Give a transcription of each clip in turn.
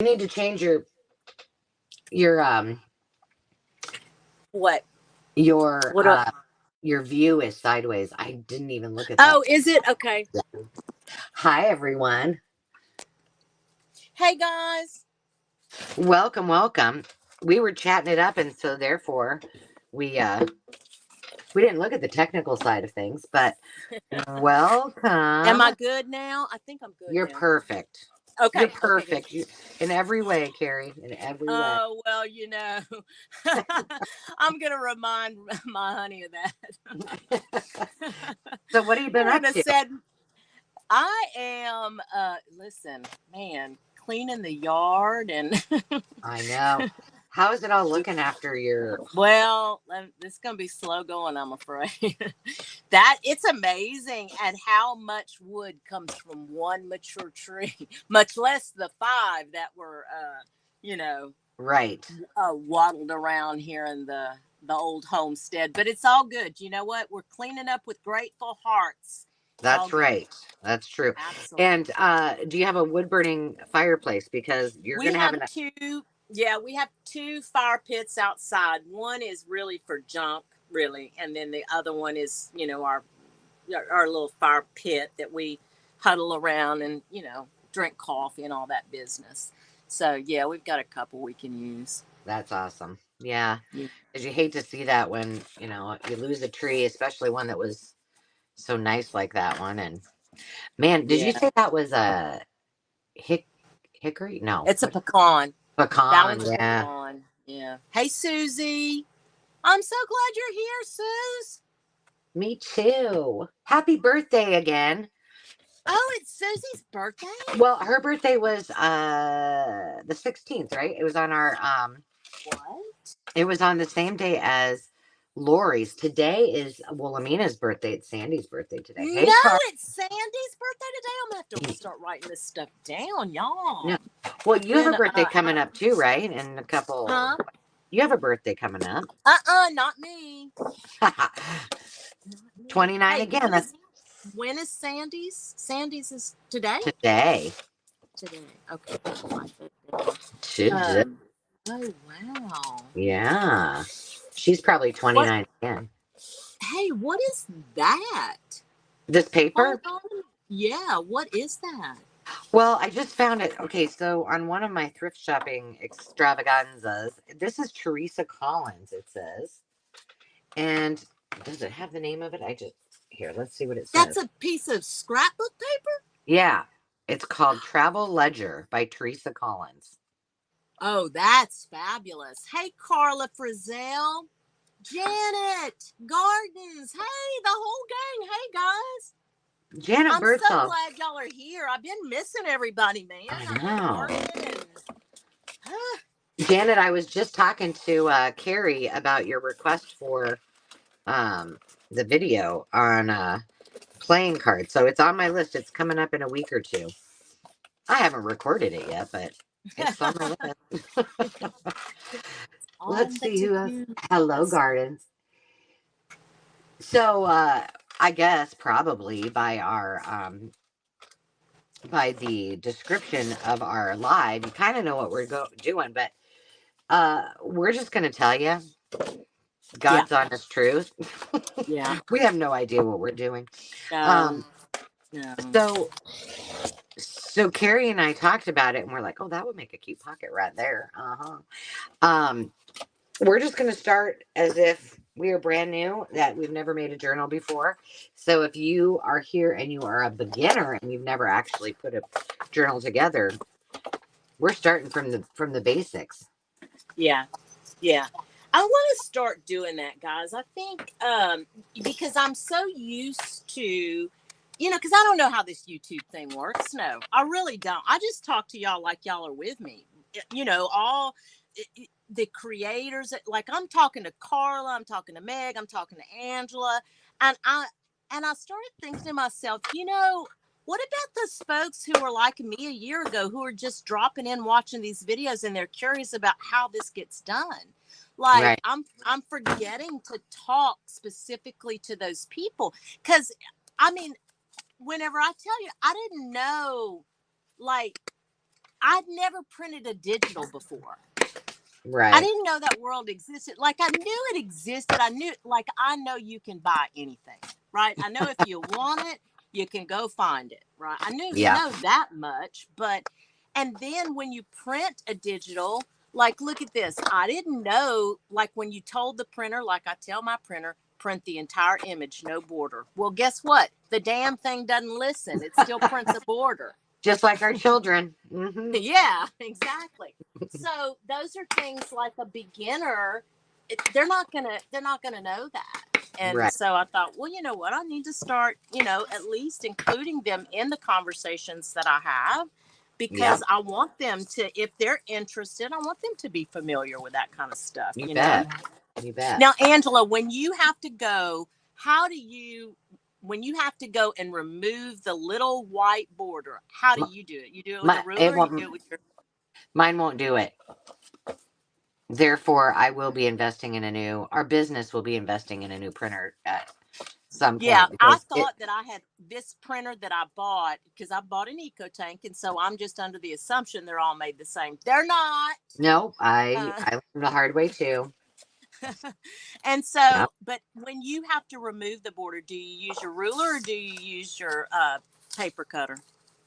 You need to change your What? your What? your view is sideways. I didn't even look at that. Oh, is it? Okay. Hi everyone. Hey guys. Welcome, welcome. We were chatting it up, and so therefore we didn't look at the technical side of things, but welcome. Am I good now? I think I'm good You're now. perfect. Okay. You're Okay. perfect. You, in every way, Carrie. In every way. Oh, well, I'm going to remind my honey of that. So what have you been We're up in a to? sad. I am, listen, man, cleaning the yard and. I know. How is it all looking after your... Well, this is going to be slow going, I'm afraid. That it's amazing at how much wood comes from one mature tree, much less the 5 that were, Right. waddled around here in the old homestead. But it's all good. You know what? We're cleaning up with grateful hearts. That's right. That's true. Absolutely. And do you have a wood burning fireplace? Because you're We going to have have 2. Yeah, we have 2 fire pits outside. One is really for junk, really, and then the other one is, our little fire pit that we huddle around and drink coffee and all that business. So yeah, we've got a couple we can use. That's awesome. Yeah, because you hate to see that when you lose a tree, especially one that was so nice like that one. And man, did you say that was a hickory? No, It's a pecan. Pecan. That one's Yeah. a pecan. Yeah. Hey Susie, I'm so glad you're here, Suze. Me too. Happy birthday again. Oh, it's Susie's birthday? Well, her birthday was the 16th, right? It was on our What? It was on the same day as Lori's. Today is Wilhelmina's birthday. It's Sandy's birthday today. No, Hey, it's Sandy's birthday today. I'm gonna have to start writing this stuff down, y'all. No. Well, you have a birthday coming up too, right? In a couple. Huh? You have a birthday coming up. Not me. 29 hey, again. When is Sandy's? Sandy's is today? Today. Okay. Today. Oh, wow. Yeah. She's probably 29 again. Hey, what is that? This paper? Yeah, what is that? Well, I just found it. Okay, so on one of my thrift shopping extravaganzas, this is Teresa Collins, it says. And does it have the name of it? Here, let's see what it says. That's a piece of scrapbook paper? Yeah. It's called Travel Ledger by Teresa Collins. Oh, that's fabulous. Hey, Carla Frizzell, Janet Gardens. Hey, the whole gang. Hey, guys. Janet I'm Birdsall. so glad y'all are here. I've been missing everybody, man. I know. Janet, I was just talking to Carrie about your request for the video on playing cards. So it's on my list. It's coming up in a week or 2. I haven't recorded it yet, but it's on my list. Let's see who else. Hello, Gardens. So I guess probably by our by the description of our live, you kind of know what we're doing, but we're just going to tell you God's honest truth. Yeah. We have no idea what we're doing. No. So Carrie and I talked about it and we're like, oh, that would make a cute pocket right there. We're just going to start as if we are brand new, that we've never made a journal before. So if you are here and you are a beginner and you've never actually put a journal together, we're starting from the basics. Yeah. Yeah. I want to start doing that, guys. I think because I'm so used to, because I don't know how this YouTube thing works. No, I really don't. I just talk to y'all like y'all are with me. All the creators, like I'm talking to Carla, I'm talking to Meg, I'm talking to Angela, and I started thinking to myself, what about those folks who were like me a year ago, who are just dropping in, watching these videos, and they're curious about how this gets done? Like, right. I'm forgetting to talk specifically to those people, because whenever I tell you, I didn't know, like, I'd never printed a digital before. Right. I didn't know that world existed. Like, I knew it existed. I know you can buy anything, right? I know if you want it, you can go find it, right? I know that much, and then when you print a digital, like, look at this. I didn't know, like, when you told the printer, like I tell my printer, print the entire image, no border. Well, guess what? The damn thing doesn't listen. It still prints a border. Just like our children. Mm-hmm. Yeah, exactly. So those are things like a beginner, they're not gonna know that. And so I thought, well, you know what? I need to start, at least including them in the conversations that I have, because I want them to, if they're interested, I want them to be familiar with that kind of stuff. You bet. You bet. Now, Angela, when you have to go, when you have to go and remove the little white border, how do you do it? You do it with a ruler, or you do it with your... Mine won't do it. Therefore, I will be investing in our business will be investing in a new printer at some point. Yeah, I thought that I had this printer that I bought, because I bought an EcoTank, and so I'm just under the assumption they're all made the same. They're not. No, I learned the hard way too. And so, but when you have to remove the border, do you use your ruler or do you use your paper cutter?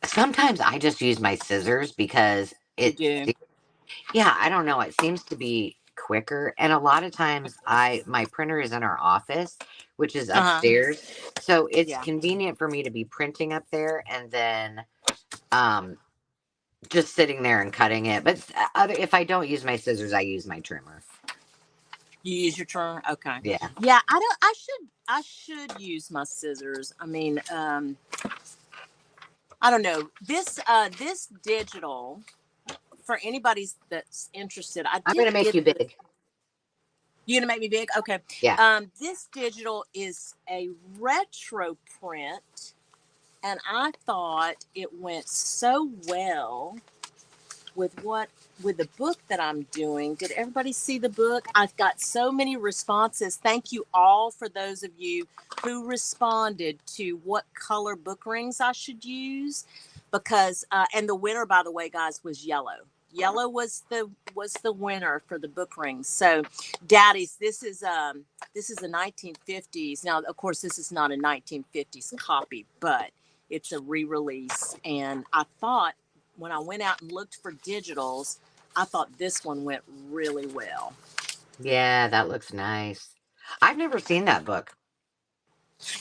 Sometimes I just use my scissors because I don't know. It seems to be quicker. And a lot of times my printer is in our office, which is upstairs. So it's convenient for me to be printing up there and then just sitting there and cutting it. But if I don't use my scissors, I use my trimmer. You use your trimmer? Okay. Yeah. Yeah, I should use my scissors. I mean, I don't know. This digital, for anybody that's interested, I'm going to make you big. You're going to make me big? Okay. Yeah. This digital is a retro print, and I thought it went so well with the book that I'm doing. Did everybody see the book? I've got so many responses. Thank you all for those of you who responded to what color book rings I should use, because and the winner, by the way, guys, was yellow. Yellow was the winner for the book rings. So, daddies, this is a 1950s. Now, of course, this is not a 1950s copy, but it's a re-release. And I thought, when I went out and looked for digitals, I thought this one went really well. Yeah, that looks nice. I've never seen that book.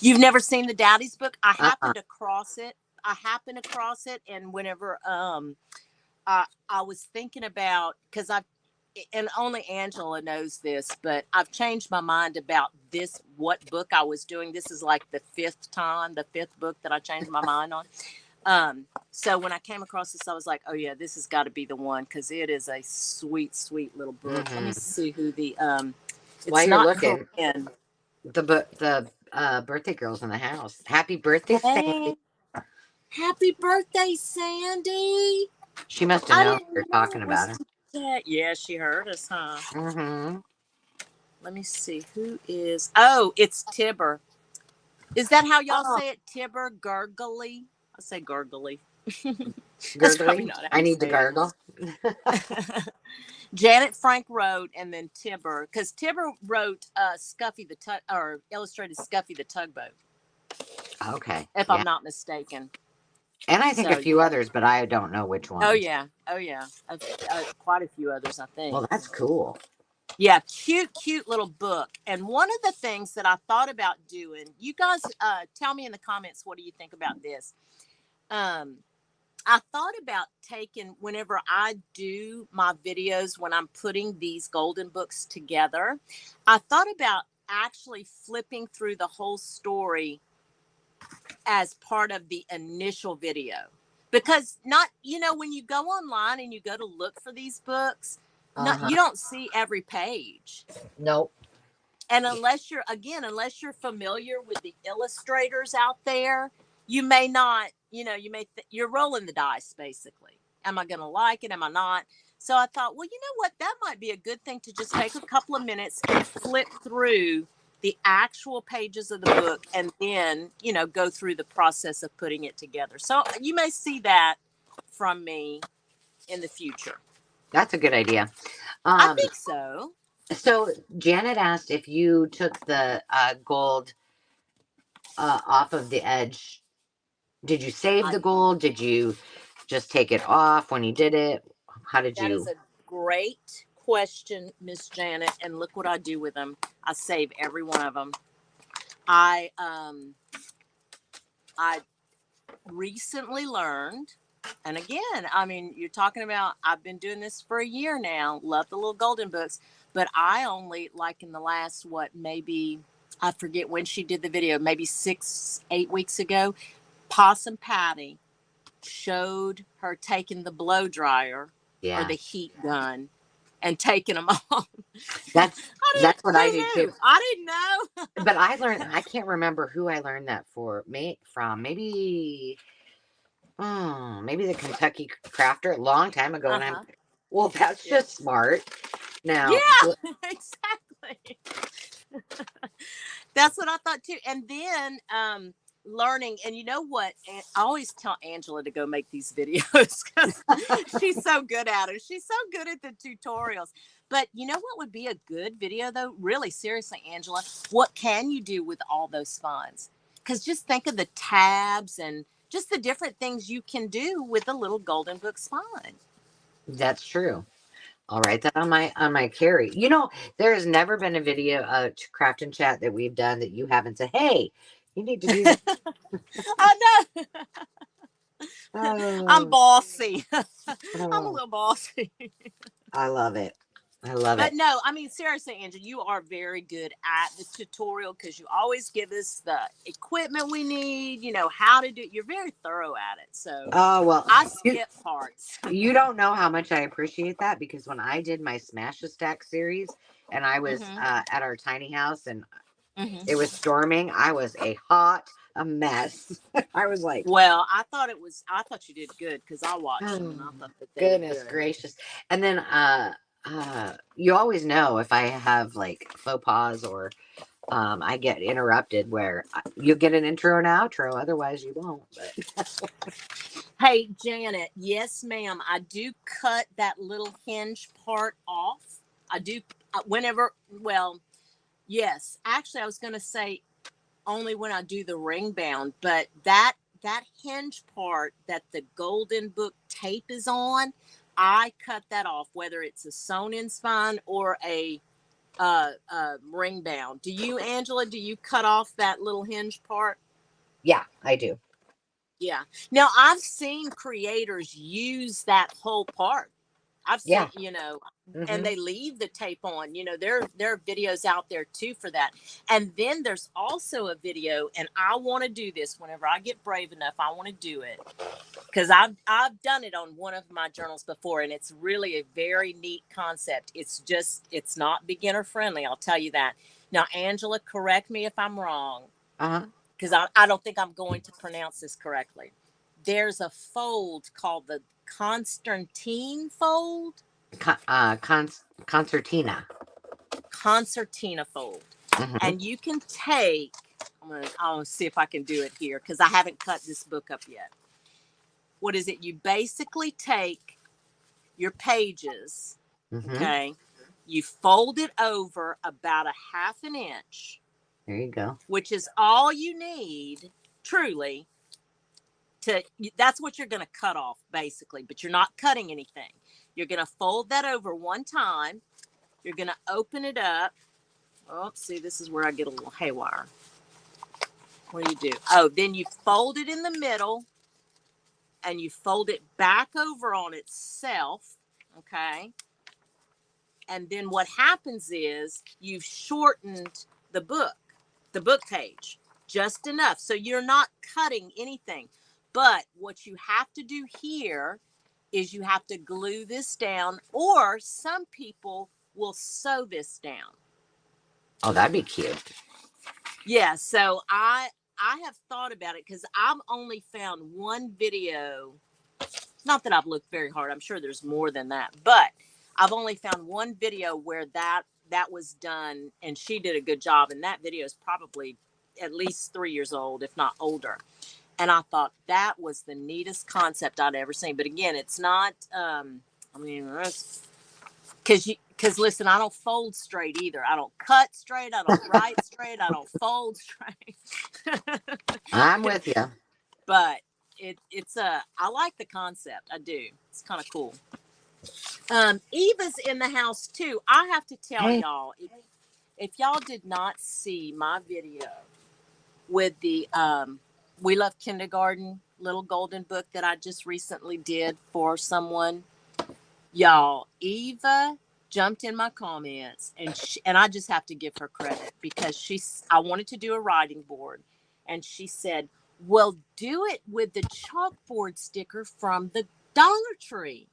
You've never seen the Daddy's book? I happened across it. And whenever I was thinking about, because and only Angela knows this, but I've changed my mind about what book I was doing. This is like the fifth book that I changed my mind on. So when I came across this, I was like, oh yeah, this has got to be the one, because it is a sweet, sweet little book. Let me see who the it's while not you're looking, Korean. the birthday girl's in the house. Happy birthday, Sandy. Happy birthday, Sandy. She must have known we were talking about her. Yeah, she heard us, huh? Mm-hmm. Let me see who is. Oh, it's Tibber. Is that how y'all say it? Tibber, gurgly. I say gurgly. Gurgly? I need to gargle. Janet Frank wrote, and then Tibber, because Tibber wrote Scuffy illustrated Scuffy the Tugboat. Okay. If I'm not mistaken. And I think a few others, but I don't know which one. Oh yeah. Quite a few others, I think. Well, that's cool. Yeah, cute little book. And one of the things that I thought about doing, you guys tell me in the comments, what do you think about this? I thought about taking, whenever I do my videos, when I'm putting these golden books together, I thought about actually flipping through the whole story as part of the initial video. Because when you go online and you go to look for these books, you don't see every page. Nope. And unless you're familiar with the illustrators out there, you may not, you're rolling the dice, basically. Am I going to like it? Am I not? So I thought, well, you know what? That might be a good thing to just take a couple of minutes and flip through the actual pages of the book, and then, go through the process of putting it together. So you may see that from me in the future. That's a good idea. I think so. So Janet asked if you took the gold off of the edge. Did you save the gold? Did you just take it off when you did it? How did That you? is a great question, Miss Janet. And look what I do with them. I save every one of them. I recently learned, and again, I mean, you're talking about, I've been doing this for a year now. Love the little golden books, but I only, like in the last, maybe, I forget when she did the video, maybe 6-8 weeks ago, Possum Patty showed her taking the blow dryer or the heat gun and taking them off. That's what I do too. I didn't know. But I learned, I can't remember who I learned that from. Maybe the Kentucky Crafter a long time ago. And well, that's just smart. Now, Exactly. That's what I thought too. And then learning, and you know what? I always tell Angela to go make these videos because she's so good at it. She's so good at the tutorials. But you know what would be a good video though? Really, seriously, Angela, what can you do with all those spines? Because just think of the tabs and just the different things you can do with a little golden book spine. That's true. I'll write that on my carry. You know, there has never been a video craft and chat that we've done that you haven't said, hey, you need to do this. I know. Oh. I'm bossy. I'm a little bossy. I love it. I love it. But no, I mean, seriously, Angela, you are very good at the tutorial because you always give us the equipment we need, you know, how to do it. You're very thorough at it. So, well, I skip parts. You don't know how much I appreciate that because when I did my Smash a Stack series and I was at our tiny house and it was storming, I was a mess. I was like, well, I thought you did good because I watched them and I thought that they goodness were good. gracious. And then you always know if I have like faux pas or I get interrupted where you get an intro and outro, otherwise you won't. But hey, Janet, yes, ma'am. I do cut that little hinge part off. I do yes. Actually, I was going to say only when I do the ring bound, but that hinge part that the golden book tape is on, I cut that off, whether it's a sewn in spine or a ring bound. Do you, Angela, cut off that little hinge part? Yeah, I do. Yeah. Now I've seen creators use that whole part. I've seen, and they leave the tape on, there are videos out there too for that. And then there's also a video, and I want to do this whenever I get brave enough, I want to do it because I've done it on one of my journals before, and it's really a very neat concept. It's not beginner friendly. I'll tell you that. Now, Angela, correct me if I'm wrong. Because I don't think I'm going to pronounce this correctly. There's a fold called the Concertina fold. Concertina. Concertina fold. And you can take, I'll see if I can do it here because I haven't cut this book up yet. What is it? You basically take your pages, okay? You fold it over about 1/2 inch. There you go. Which is all you need, truly, that's what you're going to cut off, basically. But you're not cutting anything. You're going to fold that over one time. You're going to open it up. Oh, see, this is where I get a little haywire. What do? Oh, then you fold it in the middle. And you fold it back over on itself, okay? And then what happens is you've shortened the book page, just enough. So you're not cutting anything. But what you have to do here is you have to glue this down, or some people will sew this down. Oh, that'd be cute. Yeah, so I have thought about it because I've only found one video. Not that I've looked very hard. I'm sure there's more than that. But I've only found one video where that was done, and she did a good job. And that video is probably at least 3 years old, if not older. And I thought that was the neatest concept I'd ever seen. But again, it's not. I mean, because listen, I don't fold straight either. I don't cut straight. I don't write straight. I don't fold straight. I'm with you. But it's I like the concept. I do. It's kind of cool. Eva's in the house too. I have to tell y'all, if y'all did not see my video with the We Love Kindergarten little golden book that I just recently did for someone, y'all, Eva jumped in my comments, and I just have to give her credit, because I wanted to do a writing board, and she said, well, do it with the chalkboard sticker from the Dollar Tree.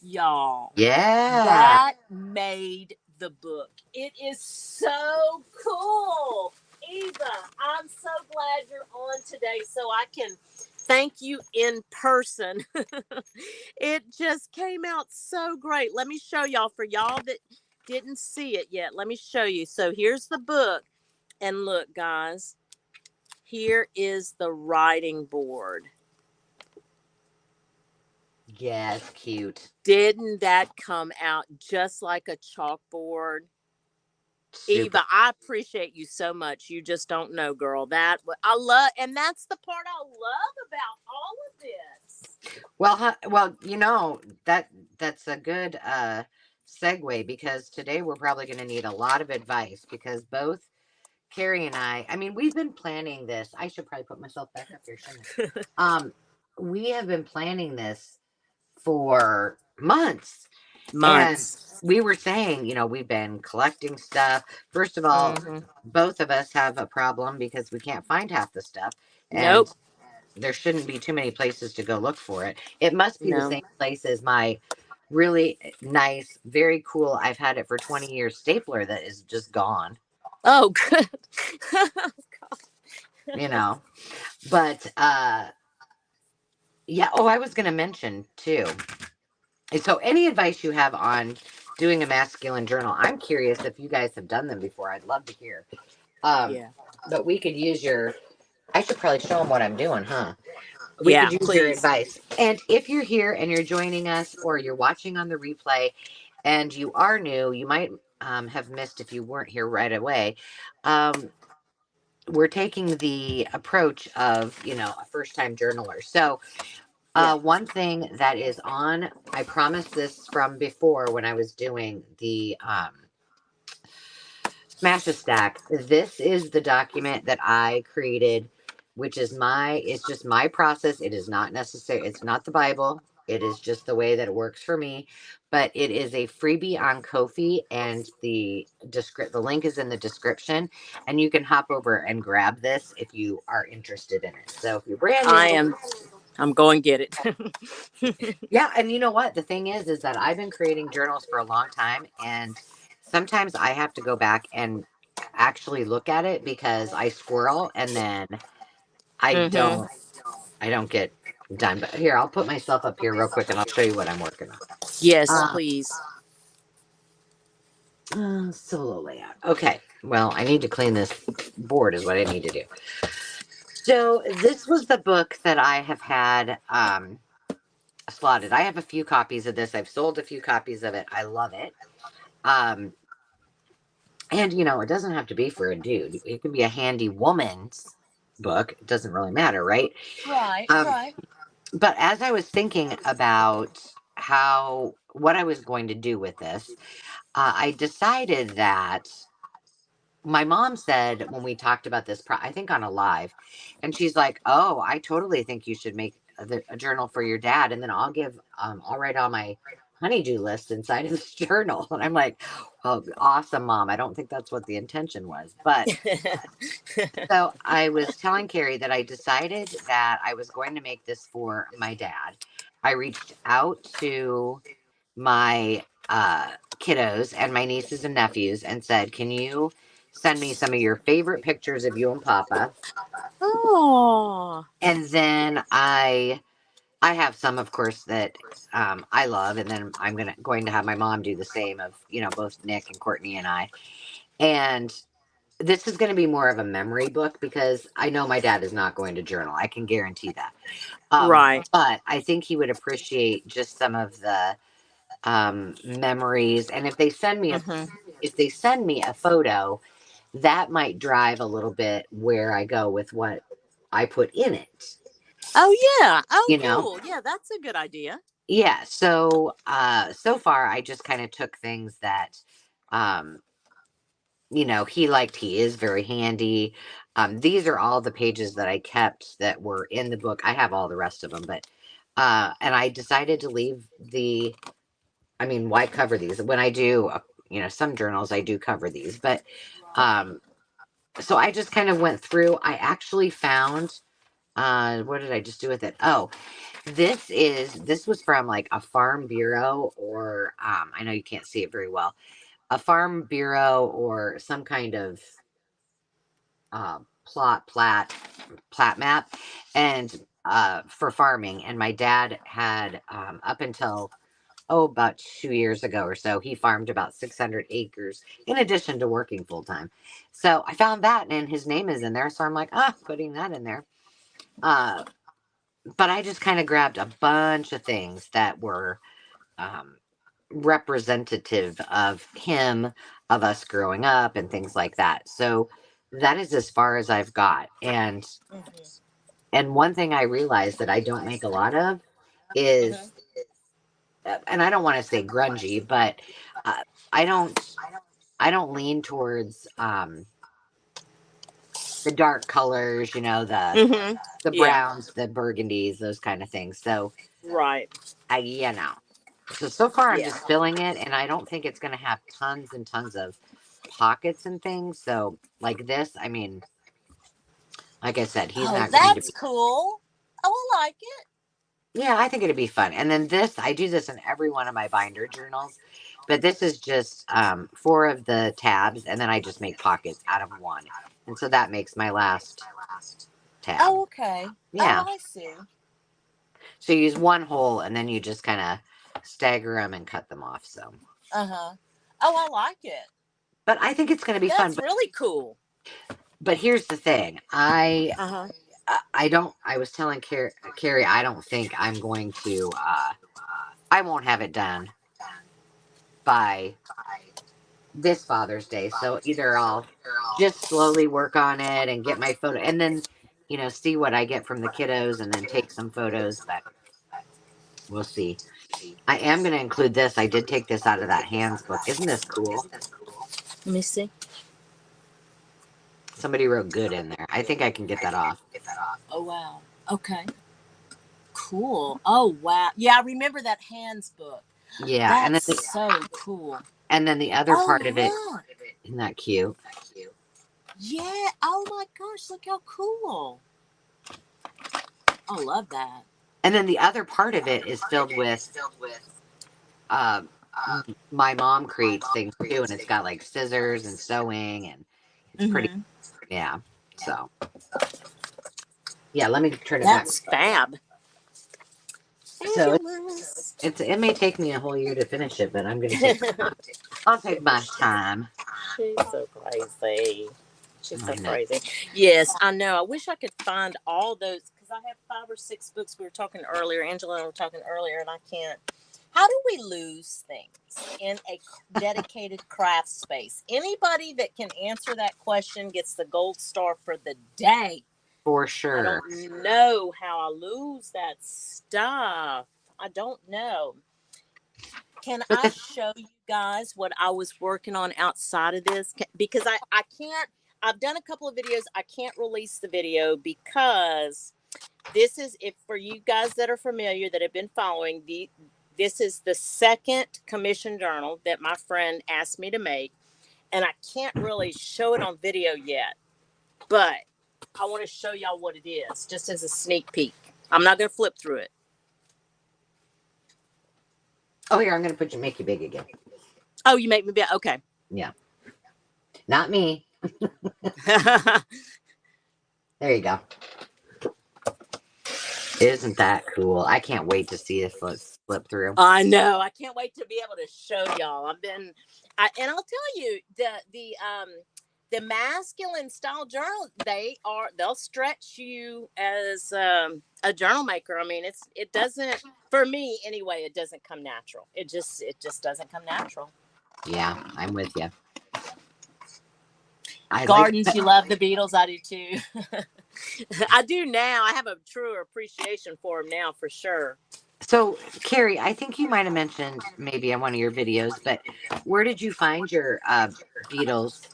Y'all, Yeah. that made the book. It is so cool. Eva, I'm so glad you're on today so I can thank you in person. It just came out so great. Let me show y'all, for y'all that didn't see it yet. Let me show you. So here's the book. And look, guys, here is the writing board. Yes, cute. Didn't that come out just like a chalkboard? Super. Eva, I appreciate you so much. You just don't know, girl. That I love, and that's the part I love about all of this. Well, you know, that's a good segue, because today we're probably going to need a lot of advice, because both Carrie and I mean, we've been planning this. I should probably put myself back up here, shouldn't I? We have been planning this for months. And we were saying, you know, we've been collecting stuff. First of all, both of us have a problem because we can't find half the stuff. And there shouldn't be too many places to go look for it. It must be the same place as my really nice, very cool, I've had it for 20 years stapler that is just gone. Oh, good. You know, but yeah. Oh, I was going to mention too. So any advice you have on doing a masculine journal, I'm curious if you guys have done them before. I'd love to hear. Yeah. But we could use your, I should probably show them what I'm doing, huh? We could use your advice. And if you're here and you're joining us, or you're watching on the replay and you are new, you might have missed if you weren't here right away. We're taking the approach of, you know, a first-time journaler. So one thing that is on, I promised this from before when I was doing the Smash a Stack. This is the document that I created, which is it's just my process. It is not necessary. It's not the Bible. It is just the way that it works for me. But it is a freebie on Ko-fi, and the link is in the description, and you can hop over and grab this if you are interested in it. So if you're brand new, I'm going to get it. Yeah, and you know what? The thing is that I've been creating journals for a long time, and sometimes I have to go back and actually look at it because I squirrel, and then I don't get done. But here, I'll put myself up here real quick, and I'll show you what I'm working on. Yes, please. Solo layout. Okay. Well, I need to clean this board is what I need to do. So this was the book that I have had slotted. I have a few copies of this. I've sold a few copies of it. I love it. And you know, it doesn't have to be for a dude. It can be a handy woman's book. It doesn't really matter, right? Right, right. But as I was thinking about what I was going to do with this, I decided that my mom said, when we talked about this, I think on a live, and she's like, "Oh, I totally think you should make a journal for your dad, and then I'll write on my honeydew list inside of this journal." And I'm like, "Oh, awesome, Mom. I don't think that's what the intention was." But so I was telling Carrie that I decided that I was going to make this for my dad. I reached out to my kiddos and my nieces and nephews and said, "Can you send me some of your favorite pictures of you and Papa?" Oh. And then I have some, of course, that I love, and then I'm going to have my mom do the same of, you know, both Nick and Courtney and I. And this is going to be more of a memory book because I know my dad is not going to journal. I can guarantee that. Right. But I think he would appreciate just some of the memories. And Hmm. if they send me a photo, that might drive a little bit where I go with what I put in it. Oh yeah. Oh You know, cool. Yeah, that's a good idea. yeah. So so far, I just kind of took things that um, he liked. He is very handy. These are all the pages that I kept that were in the book. I have all the rest of them, but and I decided to leave I mean, why cover these? When I do, some journals, I do cover these, but um, so I just kind of went through. I actually found, what did I just do with it? Oh, this was from like a farm bureau, or I know you can't see it very well, a farm bureau or some kind of plat map, and for farming. And my dad had up until about 2 years ago or so, he farmed about 600 acres in addition to working full time. So I found that, and his name is in there. So I'm like, putting that in there. Uh, but I just kind of grabbed a bunch of things that were um, representative of him, of us growing up, and things like that. So that is as far as I've got. Hmm. And one thing I realized that I don't make a lot of Hmm. is, and I don't want to say grungy, but uh, I don't I don't lean towards the dark colors, Hmm. the Yeah. browns, the burgundies, those kind of things. So Right. I so far I'm Yeah. just filling it, and I don't think it's going to have tons and tons of pockets and things. So like this, I mean, like I said, he's Oh, not going to that's be. cool. Oh, I like it. Yeah, I think it'd be fun. And then this, I do this in every one of my binder journals, but this is just four of the tabs, and then I just make pockets out of one, and so that makes my last tab. Oh, okay. Yeah. Oh, I see. So you use one hole, and then you just kind of stagger them and cut them off. So, Uh huh. Oh, I like it. but I think it's going to be fun. That's really cool. But here's the thing. Uh huh. I don't. I was telling Carrie, I don't think I'm going to. I won't have it done by this Father's Day. So either I'll just slowly work on it and get my photo, and then see what I get from the kiddos, and then take some photos. But we'll see. I am going to include this. I did take this out of that hands book. Isn't this cool? Let me see. Somebody wrote good in there. I think I can get that off. Oh, wow. Okay. Cool. Oh, wow. Yeah, I remember that hands book. Yeah, That's so cool. and then the other Oh, part of it, look. isn't that cute? Yeah. Oh, my gosh. Look how cool. I love that. And then the other part of it is filled with uh, my mom creates things too, and it's got like scissors and sewing, and it's pretty. Mm-hmm. Yeah. So yeah, let me turn it back. That's fab. So Fabulous. it may take me a whole year to finish it, but I'll take my time. She's so crazy. She's so I know. crazy. Yes, I know. I wish I could find all those because I have 5 or 6 books. We were talking earlier. Angela and I were talking earlier, and I can't. How do we lose things in a dedicated craft space? Anybody that can answer that question gets the gold star for the day. For I sure. don't know how I lose that stuff. I don't know. Can But I show you guys what I was working on outside of this? Because I can't, I've done a couple of videos. I can't release the video because this is, if for you guys that are familiar, that have been following, this is the second commission journal that my friend asked me to make. And I can't really show it on video yet, but I want to show y'all what it is just as a sneak peek. I'm not going to flip through it. oh, here, I'm gonna make you big again. Oh, you make me be okay. Yeah. Not me. There you go. Isn't that cool? I can't wait to see it flip through. I know. I can't wait to be able to show y'all. And I'll tell you the masculine style journal, they'll stretch you as a journal maker. I mean, it doesn't, for me anyway, it doesn't come natural. It just doesn't come natural. Yeah, I'm with you. I Gardens, like. you love the Beatles. I do too. I do now. I have a truer appreciation for them now, for sure. So, Carrie, I think you might have mentioned maybe on one of your videos, but where did you find your Beatles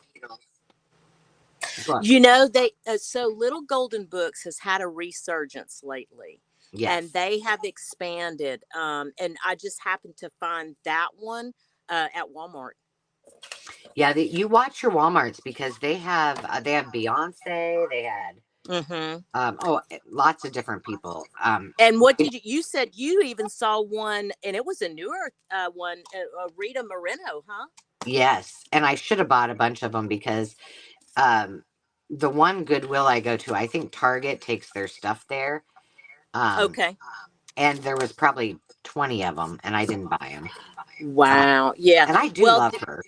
book? You know, they so Little Golden Books has had a resurgence lately, Yes. and they have expanded. And I just happened to find that one at Walmart. Yeah, you watch your Walmarts because they have Beyonce, they had Mm-hmm. lots of different people. And what did you said you even saw one, and it was a newer one, Rita Moreno, huh? Yes, and I should have bought a bunch of them because um, the one Goodwill I go to, I think Target takes their stuff there. Okay. And there was probably 20 of them, and I didn't buy them. Wow. Yeah. And I do Well, love her.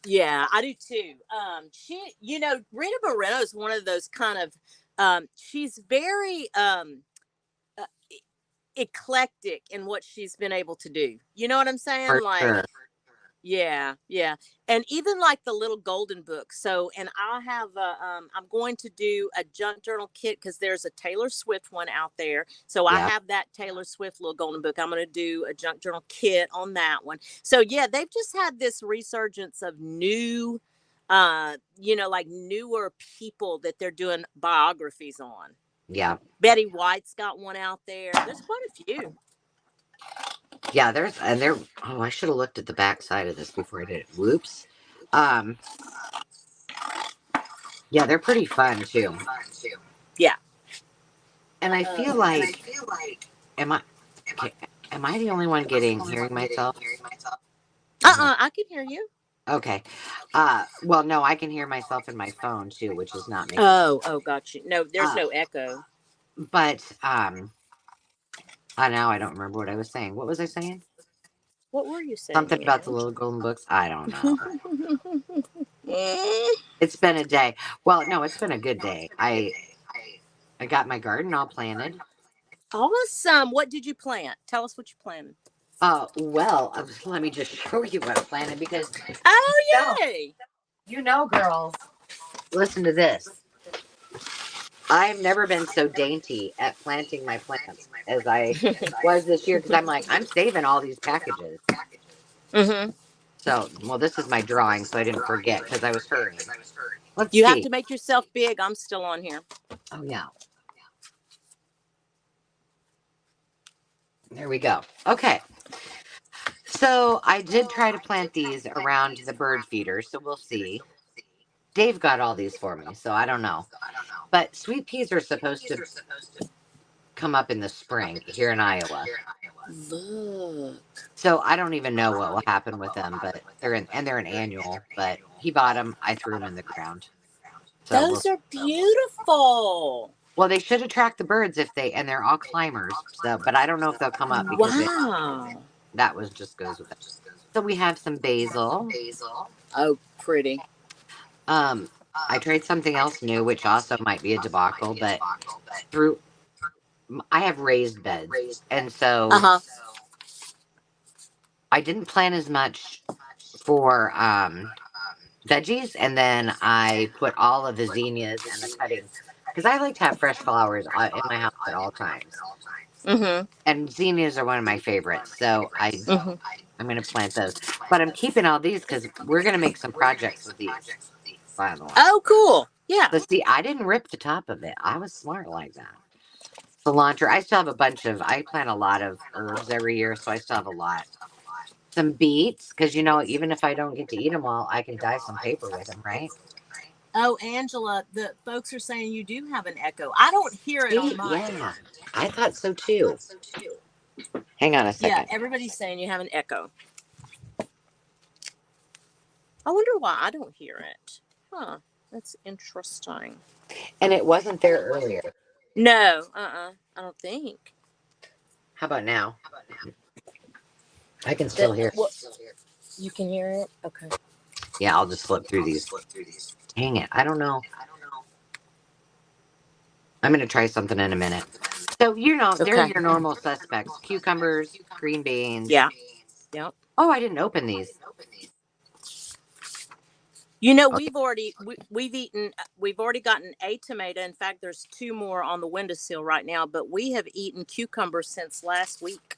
yeah, I do too. Rita Moreno is one of those kind of, she's very uh, eclectic in what she's been able to do. You know what I'm saying? For Like, sure. yeah, yeah. And even like the Little Golden Book. So, and I'll have I'm going to do a junk journal kit because there's a Taylor Swift one out there. So I Yeah. have that Taylor Swift Little Golden Book. I'm going to do a junk journal kit on that one. So yeah, they've just had this resurgence of new, like newer people that they're doing biographies on. Yeah. Betty White's got one out there. There's quite a few. Yeah, oh, I should have looked at the back side of this before I did it. Whoops. Um, yeah, they're pretty fun too. Yeah. And I feel like, am I, okay, am I the only one hearing myself? I can hear you. Okay. Well, no, I can hear myself in my phone too, which is not making. Oh, got you. No, there's no echo. But now I don't remember what I was saying. What was I saying? What were you saying? Something about the Little Golden Books. I don't know. It's been a day. Well, no, it's been a good day. I got my garden all planted. Awesome. What did you plant? Tell us what you planted. Well, let me just show you what I planted because yay! Girls, listen to this. I've never been so dainty at planting my plants as I was this year because I'm like, I'm saving all these packages. Mm-hmm. So, well, this is my drawing, so I didn't forget because I was hurrying. Let's You see. have to make yourself big. I'm still on here. Oh, yeah. There we go. Okay. So I did try to plant these around the bird feeder, so we'll see. Dave got all these for me, so I don't know. But sweet peas are supposed to come up in the spring here in Iowa. Look. So I don't even know what will happen with them, but they're an annual. But he bought them. I threw them in the ground. So those are beautiful. Well, they should attract the birds and they're all climbers. So, but I don't know if they'll come up because that was just goes with it. So we have some basil. Oh, pretty. I tried something else new, which also might be a debacle, but I have raised beds, and so I didn't plant as much for veggies, and then I put all of the zinnias and the cuttings because I like to have fresh flowers in my house at all times. Mm-hmm. And zinnias are one of my favorites, so I'm going to plant those. But I'm keeping all these because we're going to make some projects with these. Oh, cool. Yeah. But see, I didn't rip the top of it. I was smart like that. Cilantro. I still have I plant a lot of herbs every year, so I still have a lot. Some beets, because even if I don't get to eat them all, I can dye some paper with them, right? Oh, Angela, the folks are saying you do have an echo. I don't hear it on mine. Yeah, I thought so too. Hang on a second. Yeah, everybody's saying you have an echo. I wonder why I don't hear it. Huh, that's interesting. And it wasn't there earlier. No, I don't think. How about now? I can still hear it. You can hear it? Okay. Yeah, I'll just flip through these. Dang it. I don't know. I'm going to try something in a minute. So, they're Okay. your normal suspects. Cucumbers, green beans. Yeah. Yep. Oh, I didn't open these. Okay. We've already gotten a tomato. In fact, there's 2 more on the windowsill right now, but we have eaten cucumbers since last week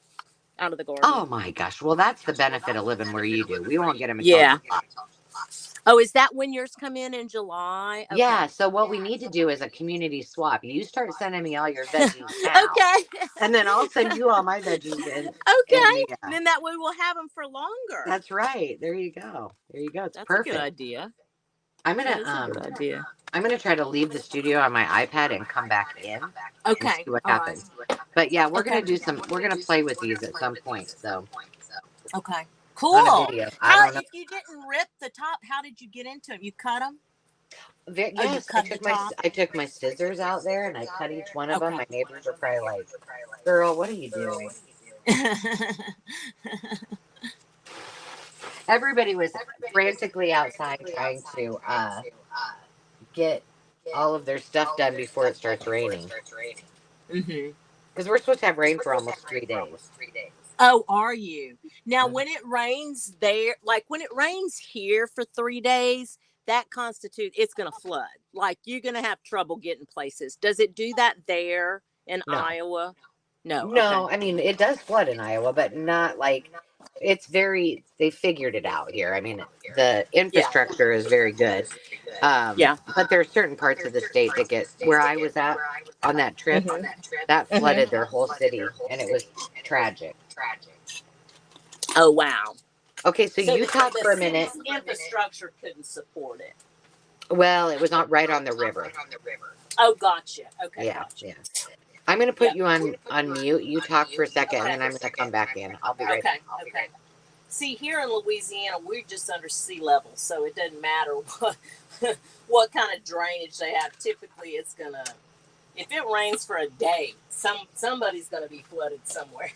out of the garden. Oh my gosh. Well, that's the benefit of living where you do. We won't get them until Yeah. July. Oh, is that when yours come in July? Okay. Yeah. So what we need to do is a community swap. You start sending me all your veggies now, Okay. and then I'll send you all my veggies in Okay. the. Then that way we'll have them for longer. That's right. There you go. There you go. It's That's a good perfect. idea. I'm That gonna is a good idea. I'm gonna try to leave the studio on my iPad and come back in and Okay. see what All right. happens. But yeah, we're Okay. gonna do some. We're gonna play with these at some point. So Okay. on a Cool. video. I How don't know. if you didn't rip the top, how did you get into them? You cut them? Oh, you Yes, cut the top? I took my scissors out there and I cut each one of them. Okay. My neighbors were probably like, "Girl, what are you doing?" Everybody was frantically outside trying to get all of their stuff done before it starts raining. Mm-hmm. Because we're supposed to have rain for almost 3 days. Oh, are you? Now, Mhm. when it rains there, like when it rains here for 3 days, that constitutes it's going to flood. Like you're going to have trouble getting places. Does it do that there in No. Iowa? No. Okay. No, I mean, it does flood in Iowa, but not like they figured it out here. I mean, the Yeah. infrastructure is very good. Yeah. But there are certain parts of the state that get where I was at on that trip Mm-hmm. that Mm-hmm. flooded their whole city and it was tragic. Oh, wow. Okay, so So you the talk for a minute. city's infrastructure couldn't support it. Well, it was not right on the river. Oh, gotcha. Okay, Yeah, gotcha. yeah. I'm gonna put Yep. you on mute. You talk for a second, and Okay. then I'm gonna come back in. I'll be right back. Okay. See, here in Louisiana, we're just under sea level, so it doesn't matter what kind of drainage they have. Typically, it's gonna if it rains for a day, somebody's gonna be flooded somewhere.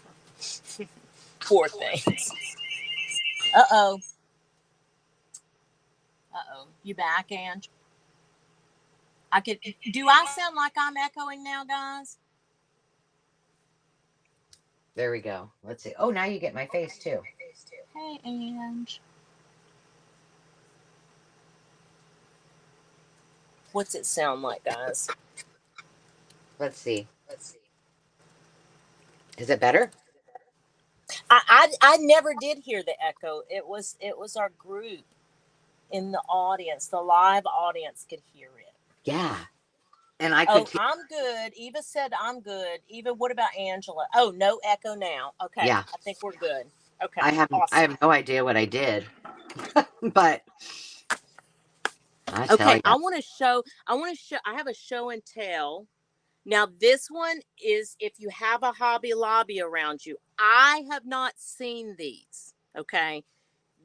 Poor things. Uh-oh. You back, Ange? Do I sound like I'm echoing now, guys? There we go. Let's see. Oh, now you get my face too. Hey, Ange. What's it sound like, guys? Let's see. Is it better? I never did hear the echo. It was our group in the audience, the live audience could hear it. Yeah. And I could. I'm good. Eva said I'm good. Eva, what about Angela? Oh, no echo now. Okay. Yeah. I think we're good. Okay. I have no idea what I did, but I tell okay. you. I want to show. I have a show and tell. Now, this one is if you have a Hobby Lobby around you. I have not seen these. Okay.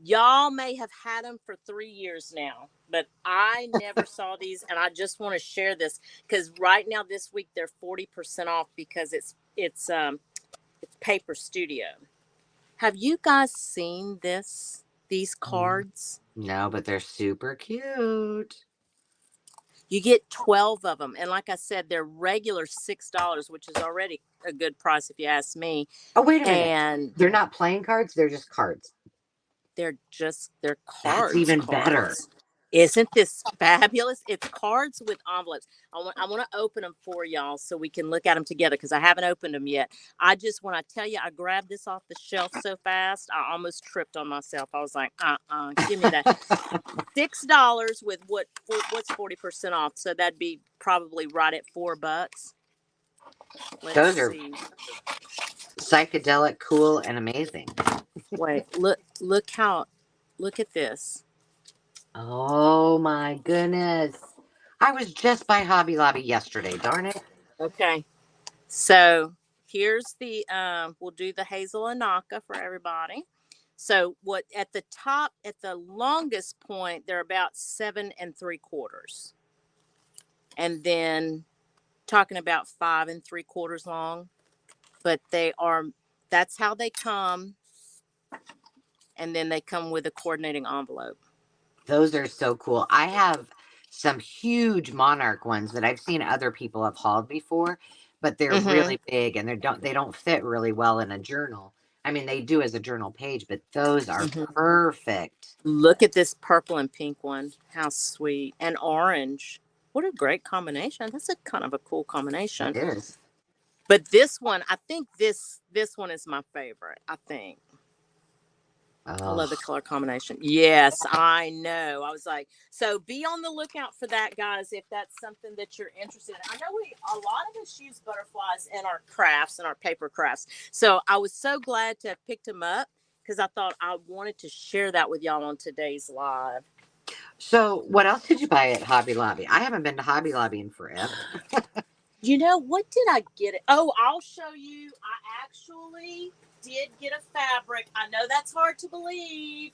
Y'all may have had them for 3 years now, but I never saw these, and I just want to share this because right now this week they're 40% off because it's Paper Studio. Have you guys seen these cards? No, but they're super cute. You get 12 of them, and like I said, they're regular $6, which is already a good price if you ask me. Oh, wait a minute. And they're not playing cards, they're just cards. they're cards. That's even better. Isn't this fabulous? It's cards with envelopes. I want to open them for y'all so we can look at them together because I haven't opened them yet. When I tell you I grabbed this off the shelf so fast, I almost tripped on myself. I was like, give me that. $6 with what's 40% off? So that'd be probably right at $4. Those are psychedelic, cool, and amazing. Wait, look at this. Oh my goodness. I was just by Hobby Lobby yesterday, darn it. Okay. So here's we'll do the Hazel Anaka for everybody. So what at the top, at the longest point, they're about 7 3/4. And then talking about 5 3/4 long, but that's how they come. And then they come with a coordinating envelope. Those are so cool. I have some huge monarch ones that I've seen other people have hauled before, but they're Mm-hmm. really big and they don't fit really well in a journal. I mean, they do as a journal page, but those are Mm-hmm. perfect. Look at this purple and pink one. How sweet. And orange. What a great combination. That's a kind of a cool It combination. is. But this one, I think this one is my favorite. I think. I Oh, love the color combination. Yes, I know. I was like, so be on the lookout for that, guys, if that's something that you're interested in. I know a lot of us use butterflies in our crafts and our paper crafts. So I was so glad to have picked them up because I thought I wanted to share that with y'all on today's live. so what else did you buy at Hobby Lobby? I haven't been to Hobby Lobby in forever. You know, what did I get? Oh, I'll show you. I actually did get a fabric. I know that's hard to believe.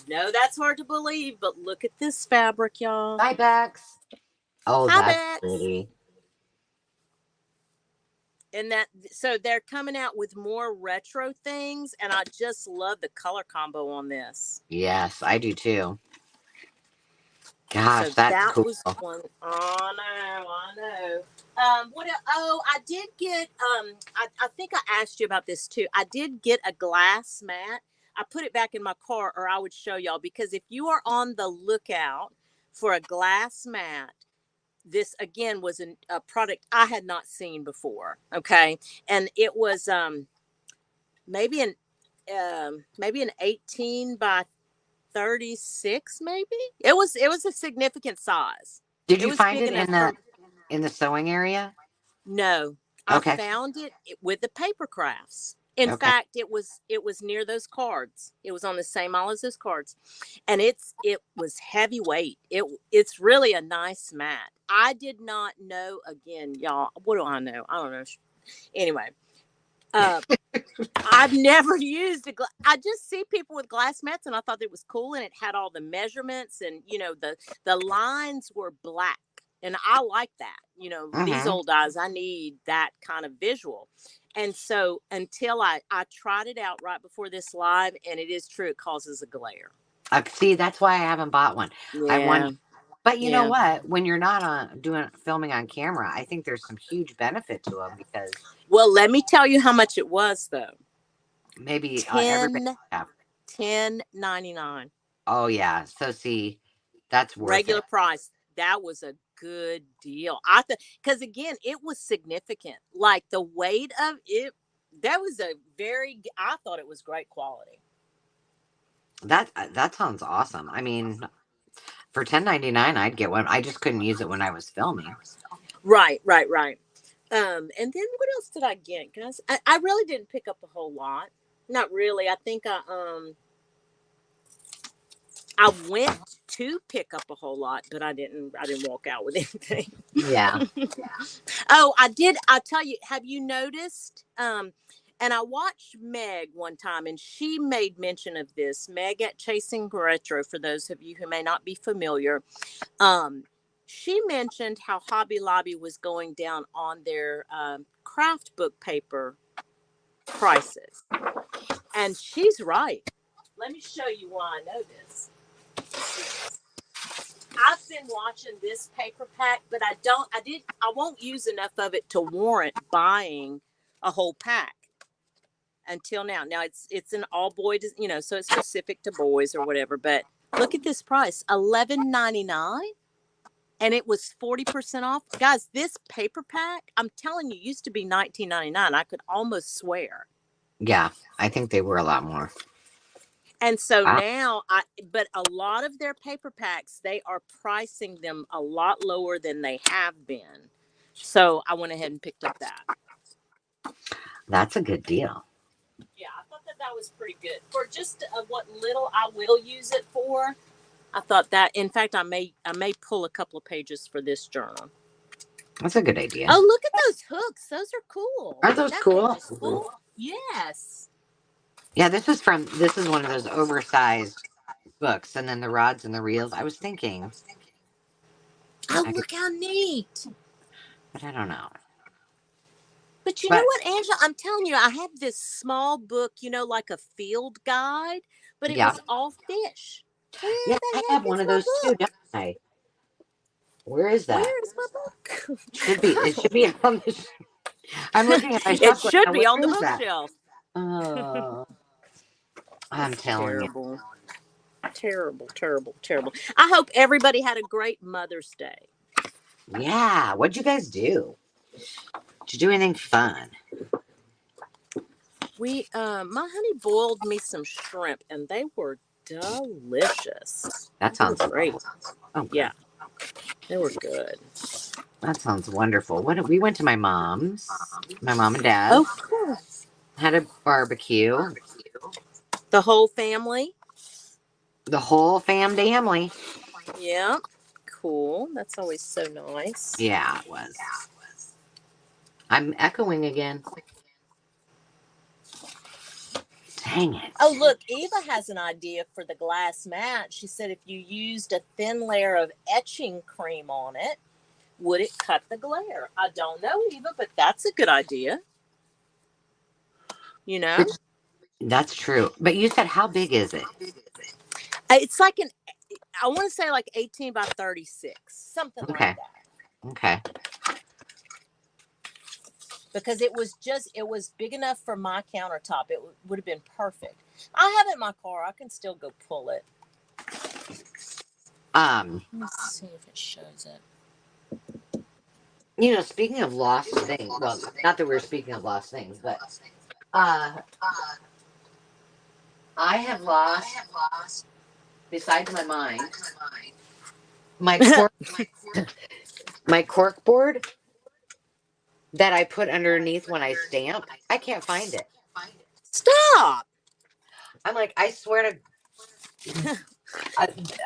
No, that's hard to believe, but look at this fabric, y'all. Bye, Bex. Oh, Hi, that's Bex. pretty. And that, so they're coming out with more retro things, and I just love the color combo on this. Yes, I do too. So Gosh, that's that cool. was one. Oh no, I know. Oh, I did get. I think I asked you about this too. I did get a glass mat. I put it back in my car, or I would show y'all, because if you are on the lookout for a glass mat, this again was a product I had not seen before. Okay, and it was maybe an maybe an 18 by 36, maybe. It was a significant size. Did It you was find big it enough for. in the sewing area? No, I Okay. found it with the paper crafts. In Okay. fact, it was near those cards. It was on the same aisle as those cards, and it was heavyweight. It's really a nice mat. I did not know. Again, y'all, what do I know? I don't know. Anyway, uh, I've never used I just see people with glass mats, and I thought it was cool, and it had all the measurements, and the lines were black, and I like that. These Mm-hmm. old eyes, I need that kind of visual. And so until I tried it out right before this live, and it is true, it causes a glare. See, that's why I haven't bought one. I Yeah, want, but you know yeah. what? When you're not doing filming on camera, I think there's some huge benefit to them because Well, let me tell you how much it was though. maybe everybody. 10 Yeah. 10.99. Oh yeah. So see, that's worth Regular it. price. That was a good deal. I thought, because again, it was significant. Like the weight of it, that was I thought it was great quality. That sounds awesome. I mean, for 10.99, I'd get one. I just couldn't use it when I was filming. Right, right, right. And then what else did I get, guys? I really didn't pick up a whole lot. Not really. I think I went to pick up a whole lot, but I didn't walk out with anything. Yeah. Oh, I did. I'll tell you, have you noticed? And I watched Meg one time, and she made mention of this. Meg at Chasing Retro, for those of you who may not be familiar, um, she mentioned how Hobby Lobby was going down on their craft book paper prices. And she's right. Let me show you why I know this. I've been watching this paper pack, but I won't use enough of it to warrant buying a whole pack until now. Now it's an all boy, so it's specific to boys or whatever. But look at this price, $11.99, and it was 40% off. Guys, this paper pack, I'm telling you, used to be $19.99. I could almost swear. Yeah. I think they were a lot more. And so Wow. now but a lot of their paper packs, they are pricing them a lot lower than they have been. So I went ahead and picked up that. That's a good deal. Yeah, I thought that was pretty good for just what little I will use it for. I thought that, in fact, I may pull a couple of pages for this journal. That's a good idea. Oh, look at those hooks. Those are cool. Aren't those That cool? page is full. Yes. Yeah, this is one of those oversized books, and then the rods and the reels. I was thinking Oh, I could, look how neat. but I don't know. But you know But what, Angela? I'm telling you, I have this small book, like a field guide, but it yeah, was all fish. Where Yeah, the I heck have one is of my those too, book? don't I? Where is that? Where is my book? Should be. It should be on the. I'm looking at my It shelf going, should now be where on the is that? bookshelf. Oh, I'm It's telling you. terrible. Terrible, terrible, terrible. I hope everybody had a great Mother's Day. Yeah. What'd you guys do? Did you do anything fun? My honey boiled me some shrimp and they were delicious. That They were sounds great. oh good. Yeah, they were good. That sounds wonderful. We went to my mom's. My mom and dad Oh, cool. had a barbecue. The whole family? The whole family. Yeah. Cool. That's always so nice. Yeah, it was. I'm echoing again. Dang it. Oh, look, Eva has an idea for the glass mat. She said if you used a thin layer of etching cream on it, would it cut the glare? I don't know, Eva, but that's a good idea. You know? That's true. But you said, how big is it? It's like I want to say like 18 by 36, something like Okay. that. Okay. Because it was big enough for my countertop. It would have been perfect. I have it in my car. I can still go pull it. Let me see if it shows it. You know, speaking of lost things, well, not that we're speaking of lost things, but I have lost, besides my mind, my cork, my cork board that I put underneath when I stamp. I can't find it. Stop. I'm like, I swear to,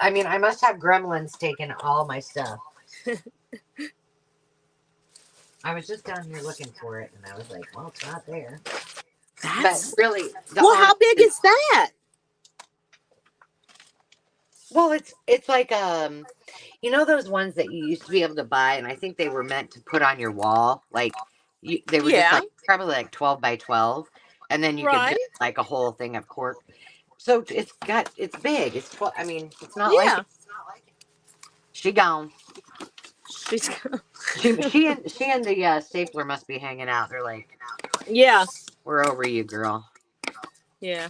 I mean, I must have gremlins taking all my stuff. I was just down here looking for it, and I was like, well, it's not there. But really, well, how big is that? Well, it's like you know those ones that you used to be able to buy, and I think they were meant to put on your wall. Like they were just like probably like 12 by 12, and then you could get like a whole thing of cork. So it's big. It's 12. I mean, it's not like it. She gone. She's She and the stapler must be hanging out. They're like, yeah, we're over you, girl. Yeah.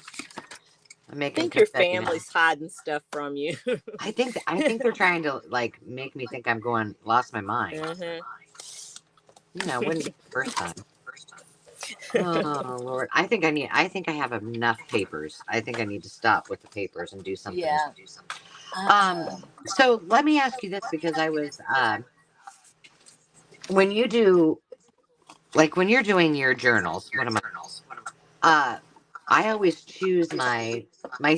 I'm making. I think your family's hiding stuff from you. I think they're trying to like make me think I'm lost my mind. You know, wouldn't be the first time. Oh Lord, I think I have enough papers. I think I need to stop with the papers and do something. Yeah. So let me ask you this, because I was when you do, like when you're doing your journals, I always choose my